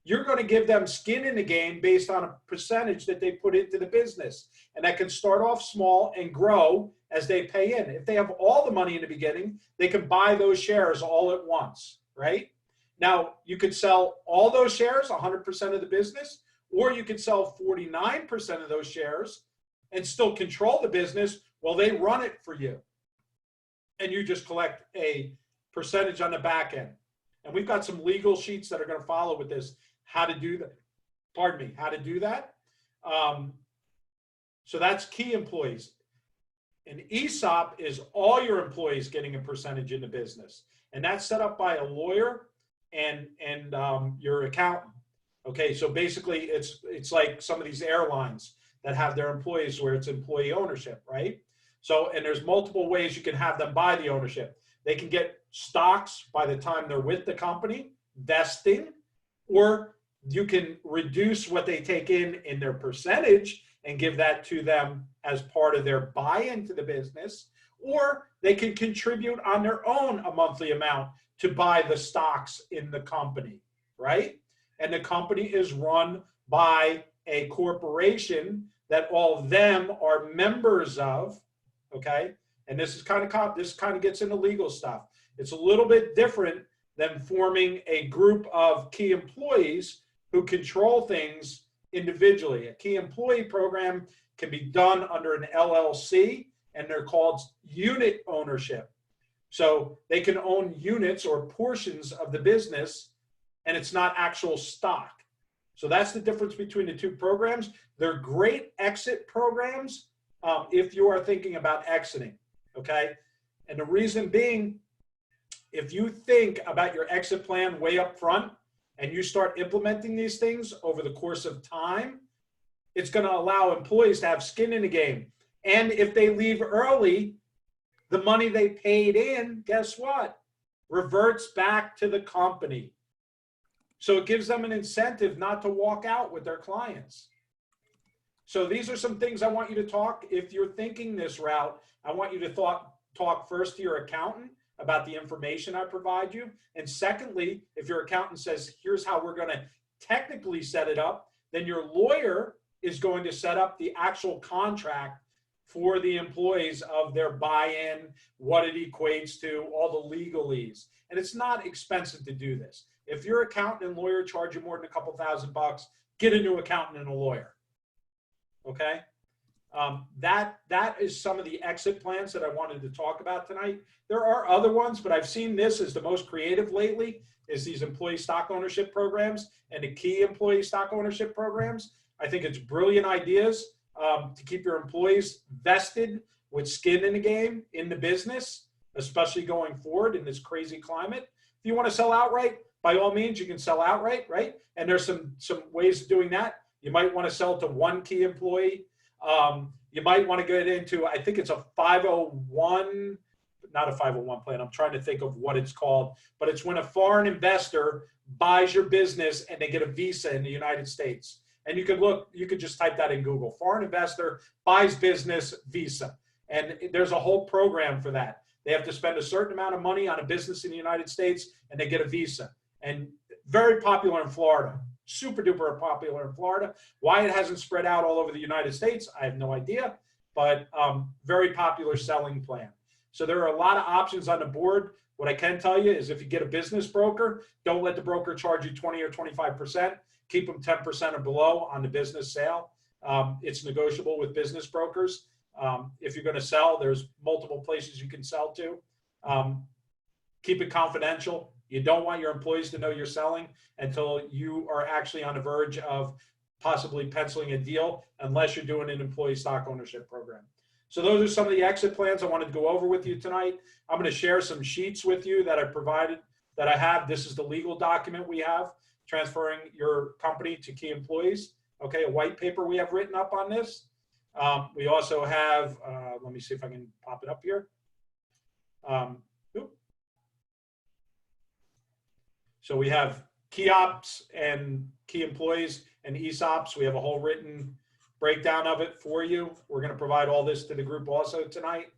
You're going to give them skin in the game based on a percentage that they put into the business. And that can start off small and grow as they pay in. If they have all the money in the beginning, they can buy those shares all at once, right? Now, you could sell all those shares, 100% of the business, or you could sell 49% of those shares and still control the business while they run it for you. And you just collect a percentage on the back end. And we've got some legal sheets that are going to follow with this, how to do that. Pardon me, how to do that. So that's key employees. An ESOP is all your employees getting a percentage in the business. And that's set up by a lawyer and your accountant. Okay, so basically it's like some of these airlines that have their employees where it's employee ownership, right? So, and there's multiple ways you can have them buy the ownership. They can get stocks by the time they're with the company, vesting, or you can reduce what they take in their percentage and give that to them as part of their buy-in to the business, or they can contribute on their own a monthly amount to buy the stocks in the company, right? And the company is run by a corporation that all of them are members of, okay? And this kind of gets into legal stuff. It's a little bit different than forming a group of key employees who control things individually. A key employee program can be done under an LLC, and they're called unit ownership. So they can own units or portions of the business, and it's not actual stock. So that's the difference between the two programs. They're great exit programs if you are thinking about exiting, okay? And the reason being, if you think about your exit plan way up front and you start implementing these things over the course of time, it's going to allow employees to have skin in the game. And if they leave early, the money they paid in, guess what? Reverts back to the company. So it gives them an incentive not to walk out with their clients. So these are some things I want you to talk. If you're thinking this route, I want you to talk first to your accountant about the information I provide you. And secondly, if your accountant says, here's how we're going to technically set it up, then your lawyer is going to set up the actual contract for the employees of their buy-in, what it equates to, all the legalese. And it's not expensive to do this. If your accountant and lawyer charge you more than a couple $1,000 bucks, get a new accountant and a lawyer. Okay? That is some of the exit plans that I wanted to talk about tonight. There are other ones, but I've seen this as the most creative lately, is these employee stock ownership programs and the key employee stock ownership programs. I think it's brilliant ideas to keep your employees vested with skin in the game, in the business, especially going forward in this crazy climate. If you want to sell outright, by all means, you can sell outright, right? And there's some ways of doing that. You might want to sell to one key employee. You might want to get into, I think it's a 501, not a 501 plan. I'm trying to think of what it's called, but it's when a foreign investor buys your business and they get a visa in the United States. And you could just type that in Google. Foreign investor buys business visa. And there's a whole program for that. They have to spend a certain amount of money on a business in the United States and they get a visa. And very popular in Florida. Super duper popular in Florida. Why it hasn't spread out all over the United States, I have no idea, but very popular selling plan. So there are a lot of options on the board. What I can tell you is if you get a business broker, don't let the broker charge you 20 or 25%. Keep them 10% or below on the business sale. It's negotiable with business brokers. If you're going to sell, there's multiple places you can sell to. Keep it confidential. You don't want your employees to know you're selling until you are actually on the verge of possibly penciling a deal, unless you're doing an employee stock ownership program. So those are some of the exit plans I wanted to go over with you tonight. I'm going to share some sheets with you that I provided, that I have. This is the legal document we have, transferring your company to key employees. Okay, a white paper we have written up on this. We also have, let me see if I can pop it up here. So we have key ops and key employees and ESOPs. We have a whole written breakdown of it for you. We're going to provide all this to the group also tonight.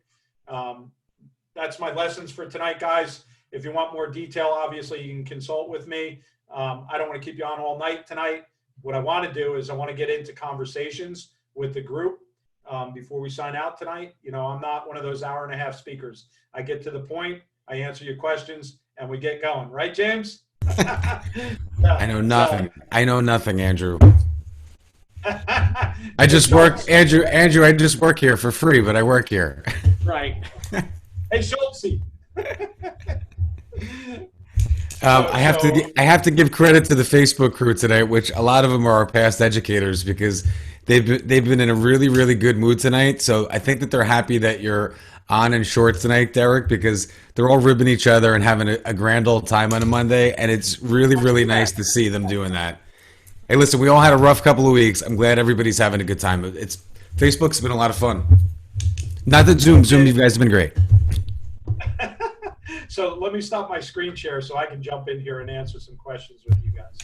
That's my lessons for tonight, guys. If you want more detail, obviously you can consult with me. I don't want to keep you on all night tonight. What I want to do is I want to get into conversations with the group before we sign out tonight. You know, I'm not one of those hour-and-a-half speakers. I get to the point, I answer your questions, and we get going. Right, James? I know nothing. I know nothing, Andrew. I just work, Andrew. I just work here for free, but I work here. Right. Hey, Schultz. I have to give credit to the Facebook crew today, which a lot of them are our past educators, because they've been in a really, really good mood tonight. So I think that they're happy that you're on in shorts tonight, Derek, because they're all ribbing each other and having a grand old time on a Monday, and it's really, really nice to see them doing that. Hey, listen, we all had a rough couple of weeks. I'm glad everybody's having a good time. Facebook's been a lot of fun. Not that Zoom, you guys have been great. So let me stop my screen share so I can jump in here and answer some questions with you guys.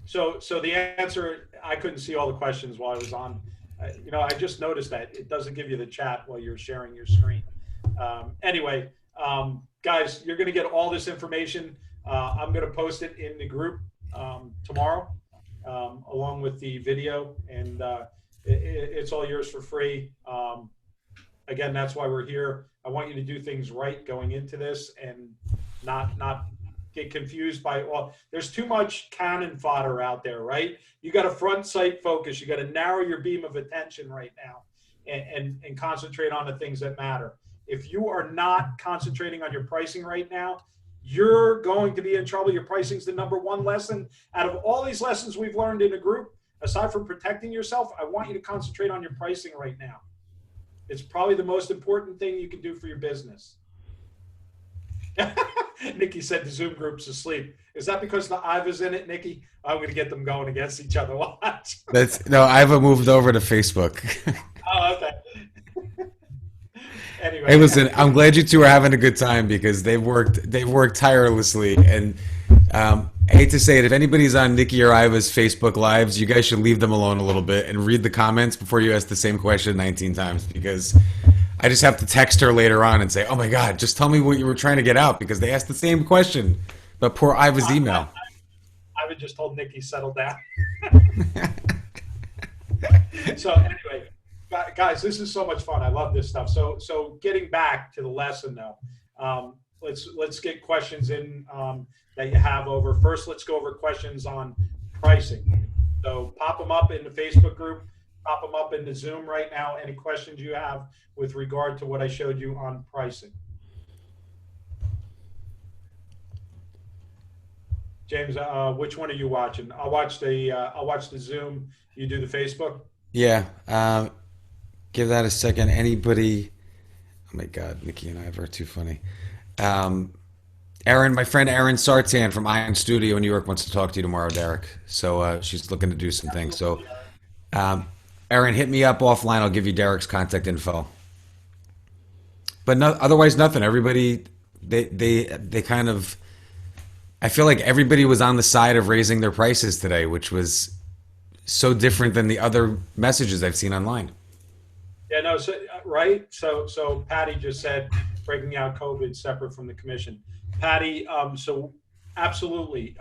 So the answer, I couldn't see all the questions while I was on. You know, I just noticed that it doesn't give you the chat while you're sharing your screen. Anyway, guys, you're going to get all this information. I'm going to post it in the group tomorrow, along with the video, and it's all yours for free. Again, that's why we're here. I want you to do things right going into this and not get confused by, well, there's too much cannon fodder out there, right? You got to front sight focus. You got to narrow your beam of attention right now and concentrate on the things that matter. If you are not concentrating on your pricing right now, you're going to be in trouble. Your pricing is the number one lesson. Out of all these lessons we've learned in a group, aside from protecting yourself, I want you to concentrate on your pricing right now. It's probably the most important thing you can do for your business. Nikki said the Zoom group's asleep. Is that because the Iva's in it, Nikki? I'm going to get them going against each other. Watch. No, Iva moved over to Facebook. Oh, okay. Anyway. Hey, listen, I'm glad you two are having a good time, because they've worked tirelessly, and I hate to say it, if anybody's on Nikki or Iva's Facebook lives, you guys should leave them alone a little bit and read the comments before you ask the same question 19 times, because I just have to text her later on and say, oh my God, just tell me what you were trying to get out, because they asked the same question, but poor Iva's email. I would just told Nikki, settle down. So anyway, guys, this is so much fun. I love this stuff. So getting back to the lesson though, let's get questions in that you have over. First, let's go over questions on pricing. So pop them up in the Facebook group, pop them up in the Zoom right now. Any questions you have with regard to what I showed you on pricing. James, which one are you watching? I'll watch the Zoom. You do the Facebook? Yeah. Give that a second. Anybody? Oh my God, Nikki and I are too funny. Aaron, my friend Aaron Sartan from Iron Studio in New York wants to talk to you tomorrow, Derek. So she's looking to do some things. So, Aaron, hit me up offline. I'll give you Derek's contact info. But no, otherwise, nothing. Everybody, they kind of. I feel like everybody was on the side of raising their prices today, which was so different than the other messages I've seen online. Yeah, no, so, right. So Patty just said breaking out COVID separate from the commission. Patty, so absolutely.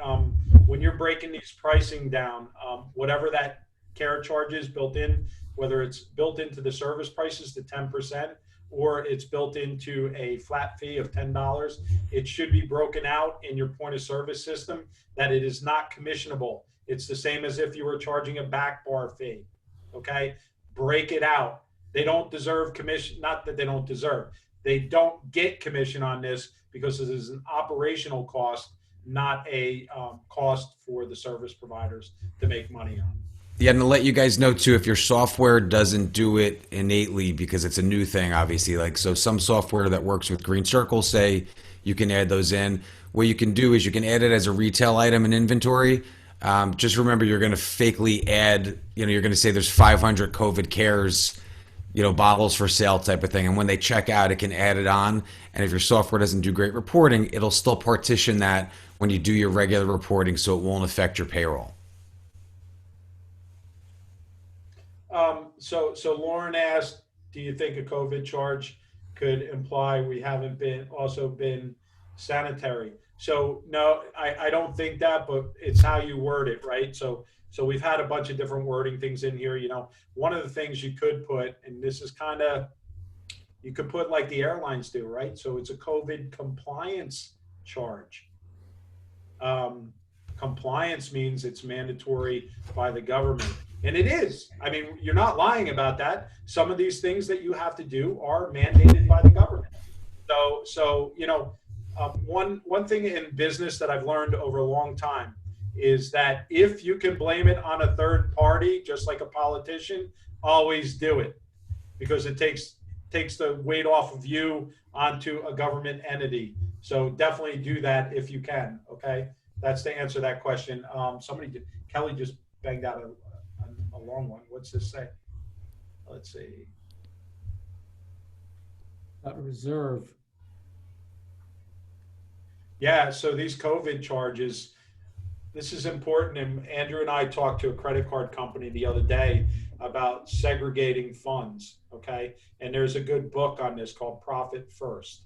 When you're breaking these pricing down, whatever that care charge is built in, whether it's built into the service prices to 10%, or it's built into a flat fee of $10, it should be broken out in your point of service system that it is not commissionable. It's the same as if you were charging a back bar fee. Okay, break it out. They don't deserve commission. Not that they don't deserve. They don't get commission on this because it is an operational cost, not a cost for the service providers to make money on. Yeah, and to let you guys know too, if your software doesn't do it innately because it's a new thing, obviously, like so some software that works with green circles, say you can add those in. What you can do is you can add it as a retail item in inventory. Just remember, you're going to fakely add, you're going to say there's 500 COVID cares, bottles for sale type of thing. And when they check out, it can add it on. And if your software doesn't do great reporting, it'll still partition that when you do your regular reporting so it won't affect your payroll. So Lauren asked, do you think a COVID charge could imply we haven't been sanitary? So no, I don't think that, but it's how you word it, right? So we've had a bunch of different wording things in here. One of the things you could put, and this is you could put like the airlines do, right? So it's a COVID compliance charge. Compliance means it's mandatory by the government. And it is. I mean, you're not lying about that. Some of these things that you have to do are mandated by the government. So one thing in business that I've learned over a long time is that if you can blame it on a third party, just like a politician, always do it, because it takes the weight off of you onto a government entity. So definitely do that if you can. Okay, that's to answer that question. Kelly just banged out a long one. What's this say? Let's see. Reserve. Yeah, so these COVID charges, this is important. And Andrew and I talked to a credit card company the other day about segregating funds. Okay. And there's a good book on this called Profit First.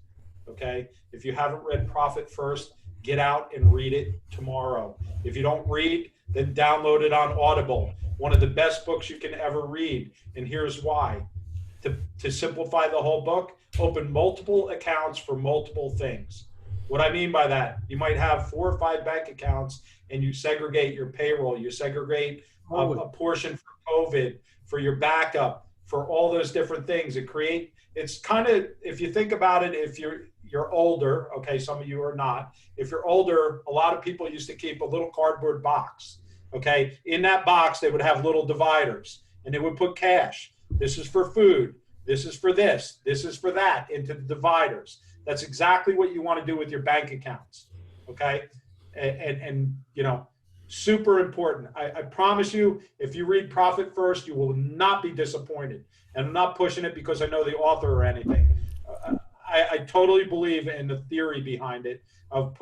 Okay. If you haven't read Profit First, get out and read it tomorrow. If you don't read, then download it on Audible. One of the best books you can ever read. And here's why. To simplify the whole book, open multiple accounts for multiple things. What I mean by that, you might have 4 or 5 bank accounts and you segregate your payroll, you segregate a portion for COVID, for your backup, for all those different things. It's kind of, if you think about it, if you're older, okay, some of you are not. If you're older, a lot of people used to keep a little cardboard box. Okay, in that box, they would have little dividers and they would put cash. This is for food. This is for this. This is for that into the dividers. That's exactly what you want to do with your bank accounts. Okay, and super important. I promise you, if you read Profit First, you will not be disappointed. And I'm not pushing it because I know the author or anything. I totally believe in the theory behind it of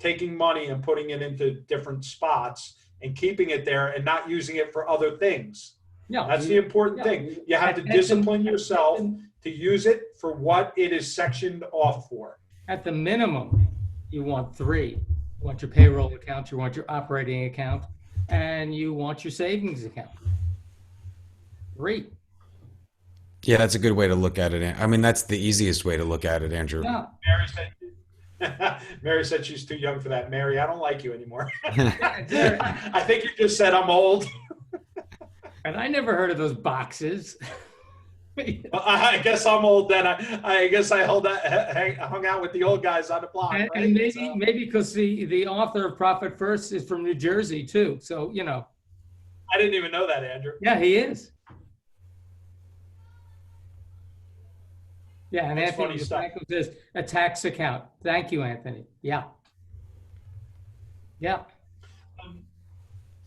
taking money and putting it into different spots and keeping it there and not using it for other things. No, that's the important thing. You have to discipline yourself to use it for what it is sectioned off for. At the minimum, you want 3. You want your payroll account, you want your operating account, and you want your savings account. 3. Yeah, that's a good way to look at it. I mean, that's the easiest way to look at it, Andrew. Yeah. Mary said she's too young for that. Mary, I don't like you anymore. Derek, I think you just said I'm old. and I never heard of those boxes. Well, I guess I'm old then. I guess I hung out with the old guys on the block, And, right? and maybe So, maybe because the author of Profit First is from New Jersey too. So, you know, I didn't even know that, Andrew. yeah, he is. Yeah, and That's Anthony funny stuff. DeFranco says a tax account. Thank you, Anthony. Yeah. Yeah.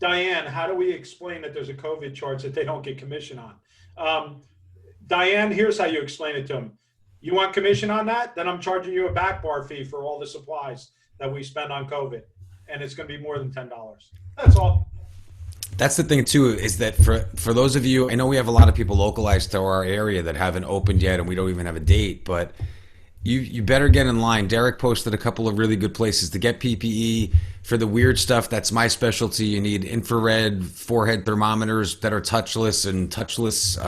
Diane, how do we explain that there's a COVID charge that they don't get commission on? Diane, here's how you explain it to them. You want commission on that? Then I'm charging you a back bar fee for all the supplies that we spend on COVID. And it's going to be more than $10. That's all. That's the thing too, is that for those of you, I know we have a lot of people localized to our area that haven't opened yet, and we don't even have a date, but you better get in line. Derek posted a couple of really good places to get PPE for the weird stuff. That's my specialty. You need infrared forehead thermometers that are touchless and touchless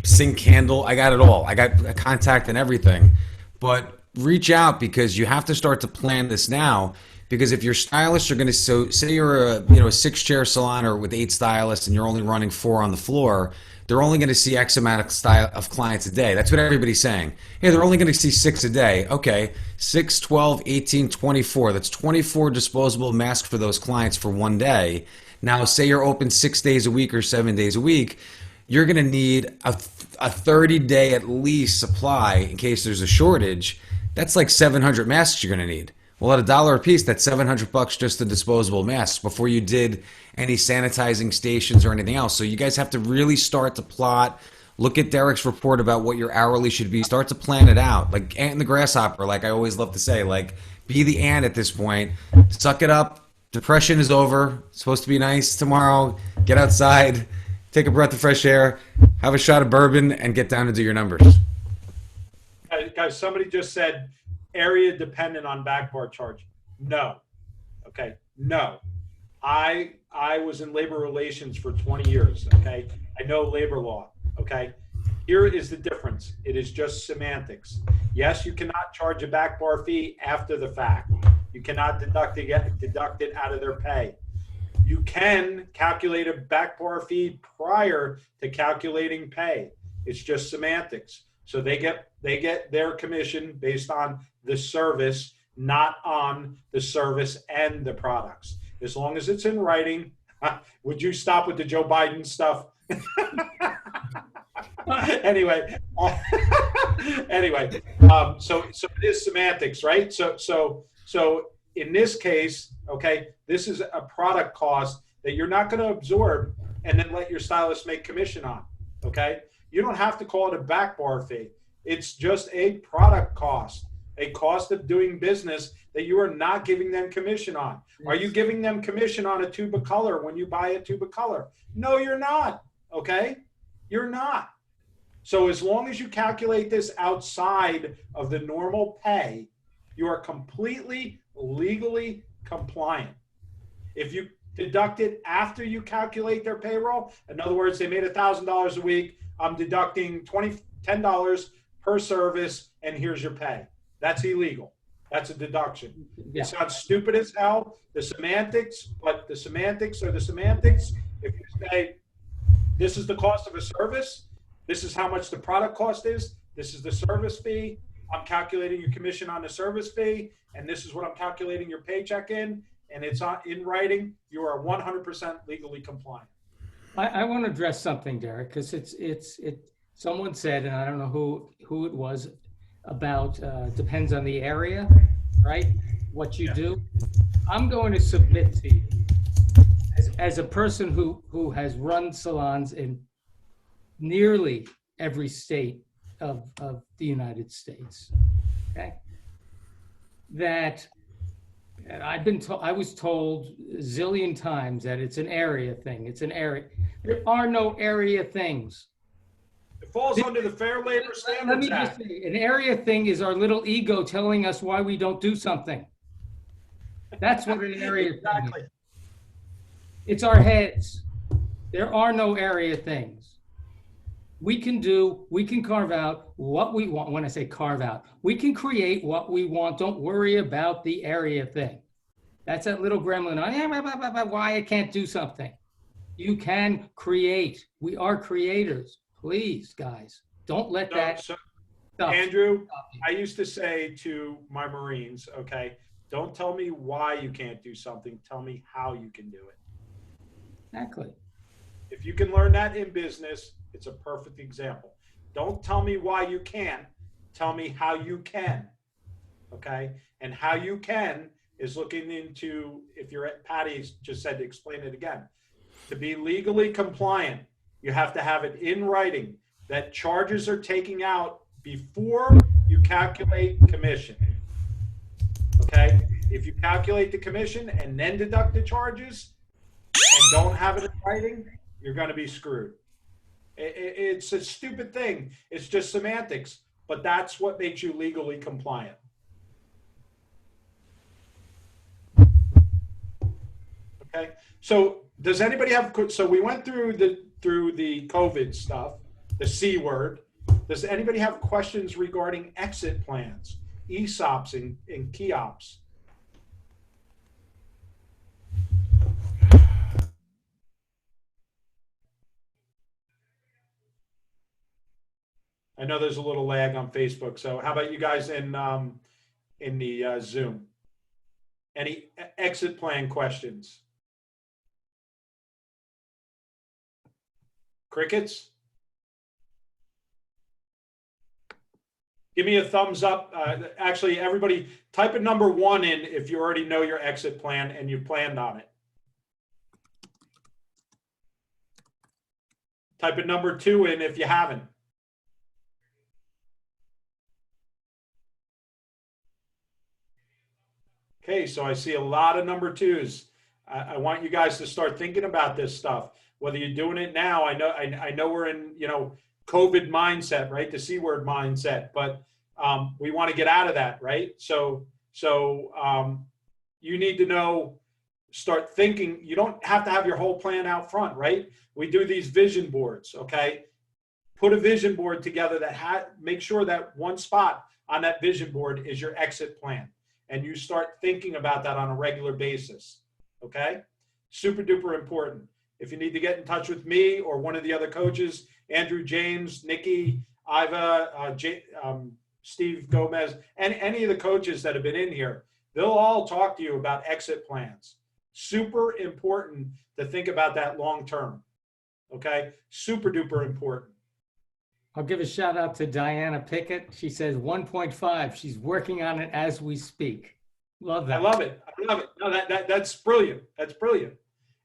sync handle. I got it all. I got a contact and everything. But reach out, because you have to start to plan this now. Because if your stylists are going to, so say you're a 6-chair salon or with 8 stylists and you're only running 4 on the floor, they're only going to see X amount of clients a day. That's what everybody's saying. Hey, they're only going to see 6 a day. Okay, 6, 12, 18, 24. That's 24 disposable masks for those clients for one day. Now, say you're open 6 days a week or 7 days a week, you're going to need a 30-day at least supply in case there's a shortage. That's like 700 masks you're going to need. Well, at $1 a piece, that's $700 just the disposable masks before you did any sanitizing stations or anything else. So you guys have to really start to plot. Look at Derek's report about what your hourly should be. Start to plan it out. Like ant and the grasshopper, like I always love to say, like be the ant at this point. Suck it up. Depression is over. It's supposed to be nice tomorrow. Get outside, take a breath of fresh air, have a shot of bourbon, and get down and do your numbers. Guys, somebody just said area dependent on back bar charge. No. Okay. No. I was in labor relations for 20 years. Okay. I know labor law. Okay. Here is the difference. It is just semantics. Yes, you cannot charge a back bar fee after the fact. You cannot deduct it out of their pay. You can calculate a back bar fee prior to calculating pay. It's just semantics. So they get their commission based on the service, not on the service and the products. As long as it's in writing. Would you stop with the Joe Biden stuff? Anyway, so it is semantics, right? So in this case, okay, this is a product cost that you're not going to absorb and then let your stylist make commission on. Okay, you don't have to call it a back bar fee. It's just a product cost, a cost of doing business that you are not giving them commission on. Are you giving them commission on a tube of color when you buy a tube of color? No, you're not. Okay, you're not. So as long as you calculate this outside of the normal pay, you are completely legally compliant. If you deduct it after you calculate their payroll, in other words, they made $1,000 a week, I'm deducting $10 per service, and here's your pay. That's illegal. That's a deduction. Yeah. It sounds stupid as hell, the semantics, but the semantics are the semantics. If you say, this is the cost of a service, this is how much the product cost is, this is the service fee, I'm calculating your commission on the service fee, and this is what I'm calculating your paycheck in, and it's in writing, you are 100% legally compliant. I want to address something, Derek, because someone said, and I don't know who it was, about depends on the area, right? What you do. I'm going to submit to you as a person who has run salons in nearly every state of the United States, okay? That I was told a zillion times that it's an area thing. It's an area. There are no area things. It falls under the Fair Labor Standards Let me Act. just say, an area thing is our little ego telling us why we don't do something. That's what an area thing is. It's our heads. There are no area things. we can carve out what we want. When I say carve out, we can create what we want. Don't worry about the area thing. That's that little gremlin. Why I can't do something. You can create. We are creators. Please, guys, don't let that So stuff Andrew, stop you. I used to say to my Marines, okay, don't tell me why you can't do something. Tell me how you can do it. Exactly. If you can learn that in business, it's a perfect example. Don't tell me why you can't. Tell me how you can. Okay. And how you can is looking into, if you're at Patty's just said to explain it again, to be legally compliant, you have to have it in writing that charges are taken out before you calculate commission. Okay. If you calculate the commission and then deduct the charges and don't have it in writing, you're going to be screwed. It's a stupid thing. It's just semantics, but that's what makes you legally compliant. Okay. So does anybody have, so we went through the COVID stuff, the C word. Does anybody have questions regarding exit plans, ESOPs and KEOPs? I know there's a little lag on Facebook. So how about you guys in the Zoom? Any exit plan questions? Crickets? Give me a thumbs up. Actually, everybody type a number 1 in if you already know your exit plan and you planned on it. Type a number 2 in if you haven't. Okay, so I see a lot of number 2s. I want you guys to start thinking about this stuff. Whether you're doing it now, I know we're in, COVID mindset, right? The C word mindset, but we want to get out of that, right? So you need to know, start thinking. You don't have to have your whole plan out front, right? We do these vision boards, okay? Put a vision board together that make sure that one spot on that vision board is your exit plan. And you start thinking about that on a regular basis, okay? Super duper important. If you need to get in touch with me or one of the other coaches, Andrew James, Nikki, Iva, Steve Gomez, and any of the coaches that have been in here, they'll all talk to you about exit plans. Super important to think about that long term, okay? Super duper important. I'll give a shout out to Diana Pickett. She says 1.5. She's working on it as we speak. Love that. I love it. I love it. No, that's brilliant. That's brilliant.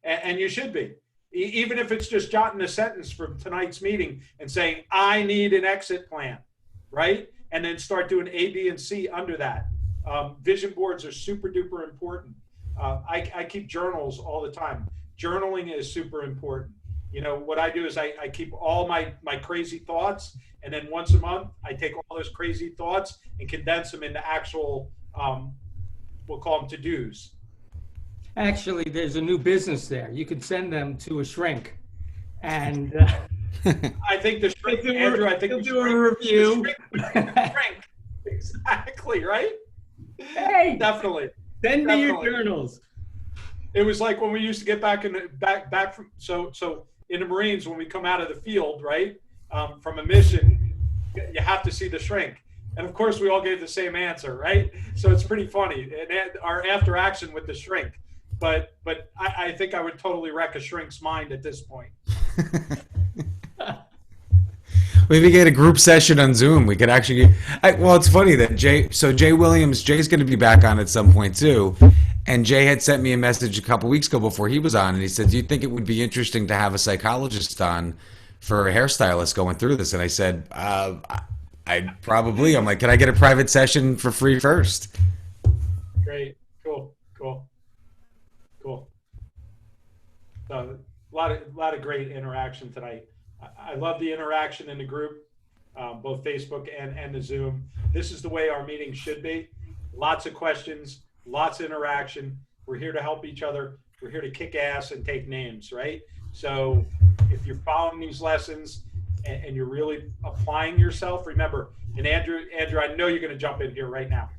And you should be. Even if it's just jotting a sentence from tonight's meeting and saying, I need an exit plan, right? And then start doing A, B, and C under that. Vision boards are super duper important. I keep journals all the time. Journaling is super important. What I do is I keep all my crazy thoughts, and then once a month, I take all those crazy thoughts and condense them into actual, we'll call them to-dos. Actually, there's a new business there. You could send them to a shrink, and I think the shrink, Andrew, I think he'll do a review. Shrink. Exactly, right? Hey, Definitely. send me your journals. It was like when we used to get back from so in the Marines, when we come out of the field, right, from a mission, you have to see the shrink. And of course, we all gave the same answer, right? So it's pretty funny. And our after action with the shrink. But I think I would totally wreck a shrink's mind at this point. Maybe get a group session on Zoom. We could actually. Well, it's funny that Jay Williams, Jay's going to be back on at some point too. And Jay had sent me a message a couple weeks ago before he was on, and he said, "Do you think it would be interesting to have a psychologist on for a hairstylist going through this?" And I said, "I'd probably." I'm like, "Can I get a private session for free first?" Great, cool. So, a lot of great interaction tonight. I love the interaction in the group, both Facebook and the Zoom. This is the way our meetings should be. Lots of questions, lots of interaction. We're here to help each other. We're here to kick ass and take names, right? So if you're following these lessons, and you're really applying yourself, remember, and Andrew, I know you're going to jump in here right now.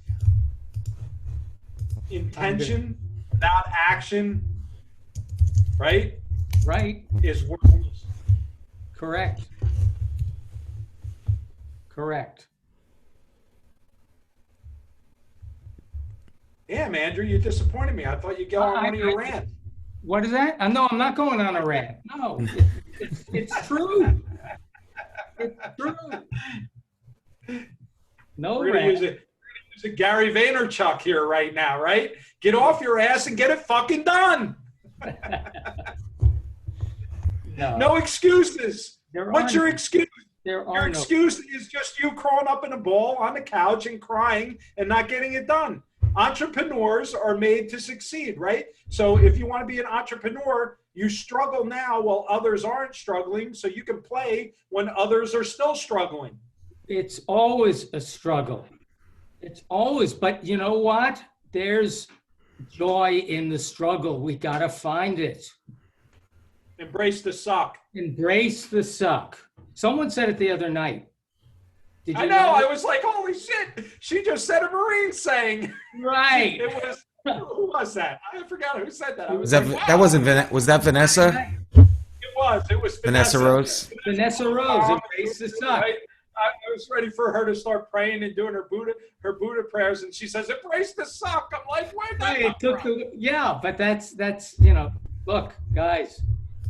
Intention without action, right? Right. Is worthless. Correct. Correct. Damn, Andrew, you disappointed me. I thought you'd go on one of your rants. What is that? No, I'm not going on a rant. No, it's true. It's true. No We're going rant. to use a Gary Vaynerchuk here right now, right? Get off your ass and get it fucking done. No excuses. What's your excuse? Your excuse is just you crawling up in a ball on the couch and crying and not getting it done. Entrepreneurs are made to succeed, right? So if you want to be an entrepreneur, you struggle now while others aren't struggling, so you can play when others are still struggling. It's always a struggle. It's always, but you know what? There's joy in the struggle. We got to find it. Embrace the suck. Embrace the suck. Someone said it the other night. Did you I know. I was like, holy shit. She just said a Marine saying. Right. It was, who was that? I forgot who said that. Was that Vanessa? It was Vanessa Rose? Vanessa Rose, embrace the suck. Right? I was ready for her to start praying and doing her Buddha prayers, and she says, "Embrace the suck." I'm like, "Where'd that come from?" Yeah, but that's look, guys,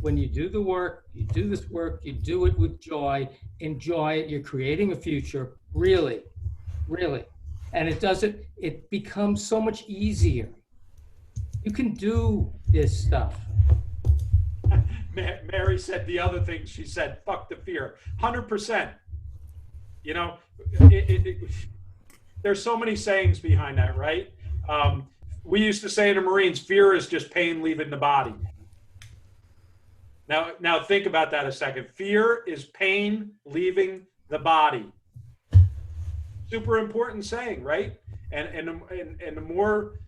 when you do the work, you do this work, you do it with joy, enjoy it. You're creating a future, really, really, and it becomes so much easier. You can do this stuff. Mary said the other thing. She said, "Fuck the fear." 100%. You know, there's so many sayings behind that, right? We used to say in the Marines, fear is just pain leaving the body. Now think about that a second. Fear is pain leaving the body. Super important saying, right? And the more,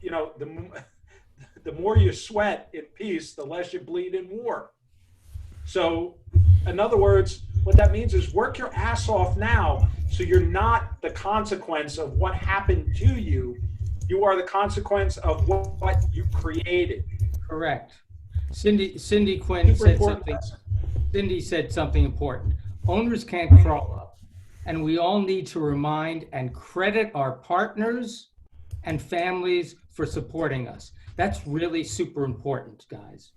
you know, the more you sweat in peace, the less you bleed in war. So, in other words, what that means is work your ass off now so you're not the consequence of what happened to you. You are the consequence of what you created. Correct. Cindy Quinn said something. Cindy said something important. Owners can't crawl up, and we all need to remind and credit our partners and families for supporting us. That's really super important, guys.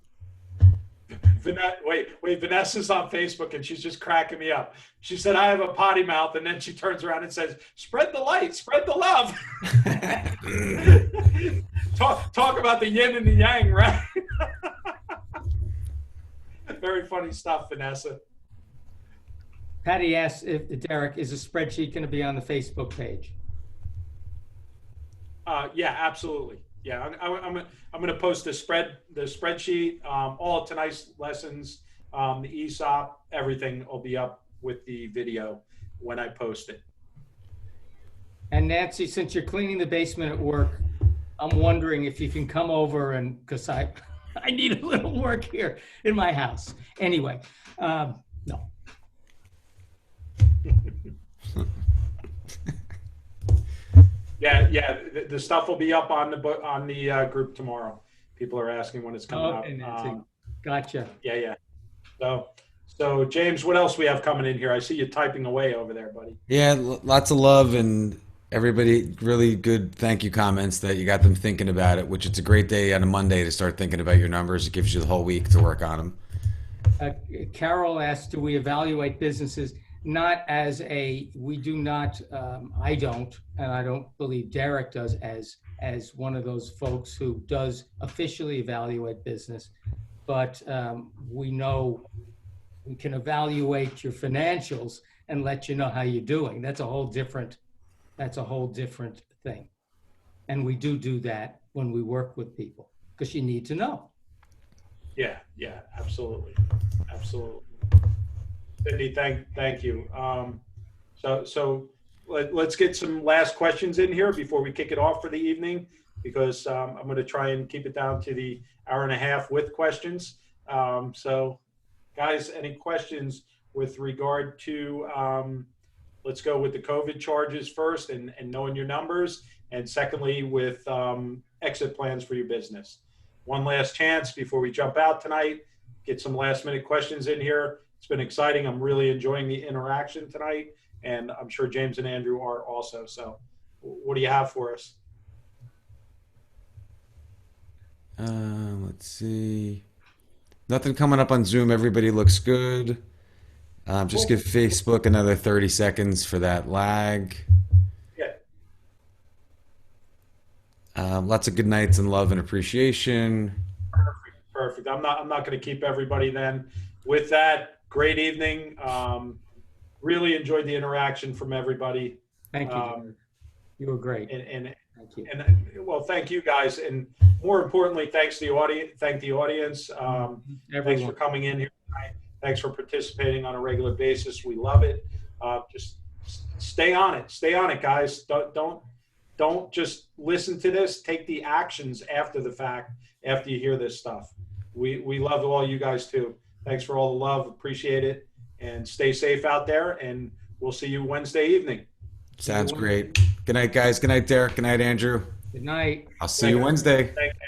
Wait, Vanessa's on Facebook and she's just cracking me up. She said, "I have a potty mouth," and then she turns around and says, "Spread the light, spread the love." talk about the yin and the yang, right? Very funny stuff, Vanessa. Patty asked if Derek, is a spreadsheet going to be on the Facebook page? Yeah, absolutely. Yeah, I'm going to post the spreadsheet, all of tonight's lessons, the Esop, everything will be up with the video when I post it. And Nancy, since you're cleaning the basement at work, I'm wondering if you can come over and, because I need a little work here in my house. Anyway, no. Yeah. The stuff will be up on the group tomorrow. People are asking when it's coming up. Nancy. Gotcha. Yeah. So James, what else we have coming in here? I see you typing away over there, buddy. Yeah, lots of love and everybody really good thank you comments that you got them thinking about it, which it's a great day on a Monday to start thinking about your numbers. It gives you the whole week to work on them. Carol asked, do we evaluate businesses? Not as we do not, I don't, and I don't believe Derek does as one of those folks who does officially evaluate business, but we know we can evaluate your financials and let you know how you're doing. That's a whole different thing. And we do that when we work with people because you need to know. Yeah, absolutely. Cindy, thank you. So let's get some last questions in here before we kick it off for the evening, because I'm going to try and keep it down to the hour and a half with questions. So guys, any questions with regard to, let's go with the COVID charges first and knowing your numbers. And secondly, with exit plans for your business. One last chance before we jump out tonight, get some last minute questions in here. It's been exciting. I'm really enjoying the interaction tonight, and I'm sure James and Andrew are also. So what do you have for us? Let's see. Nothing coming up on Zoom. Everybody looks good. Just give Facebook another 30 seconds for that lag. Yeah. Lots of good nights and love and appreciation. Perfect. I'm not going to keep everybody then. With that, great evening. Really enjoyed the interaction from everybody. Thank you. You were great. Thank you. Well, thank you guys, and more importantly, thanks to the audience. Thank the audience. Thanks for coming in here tonight. Thanks for participating on a regular basis. We love it. Just stay on it. Stay on it, guys. Don't just listen to this. Take the actions after the fact. After you hear this stuff, we love all you guys too. Thanks for all the love. Appreciate it, and stay safe out there. And we'll see you Wednesday evening. Sounds great. Good night, guys. Good night, Derek. Good night, Andrew. Good night. I'll see you Wednesday. Thank you.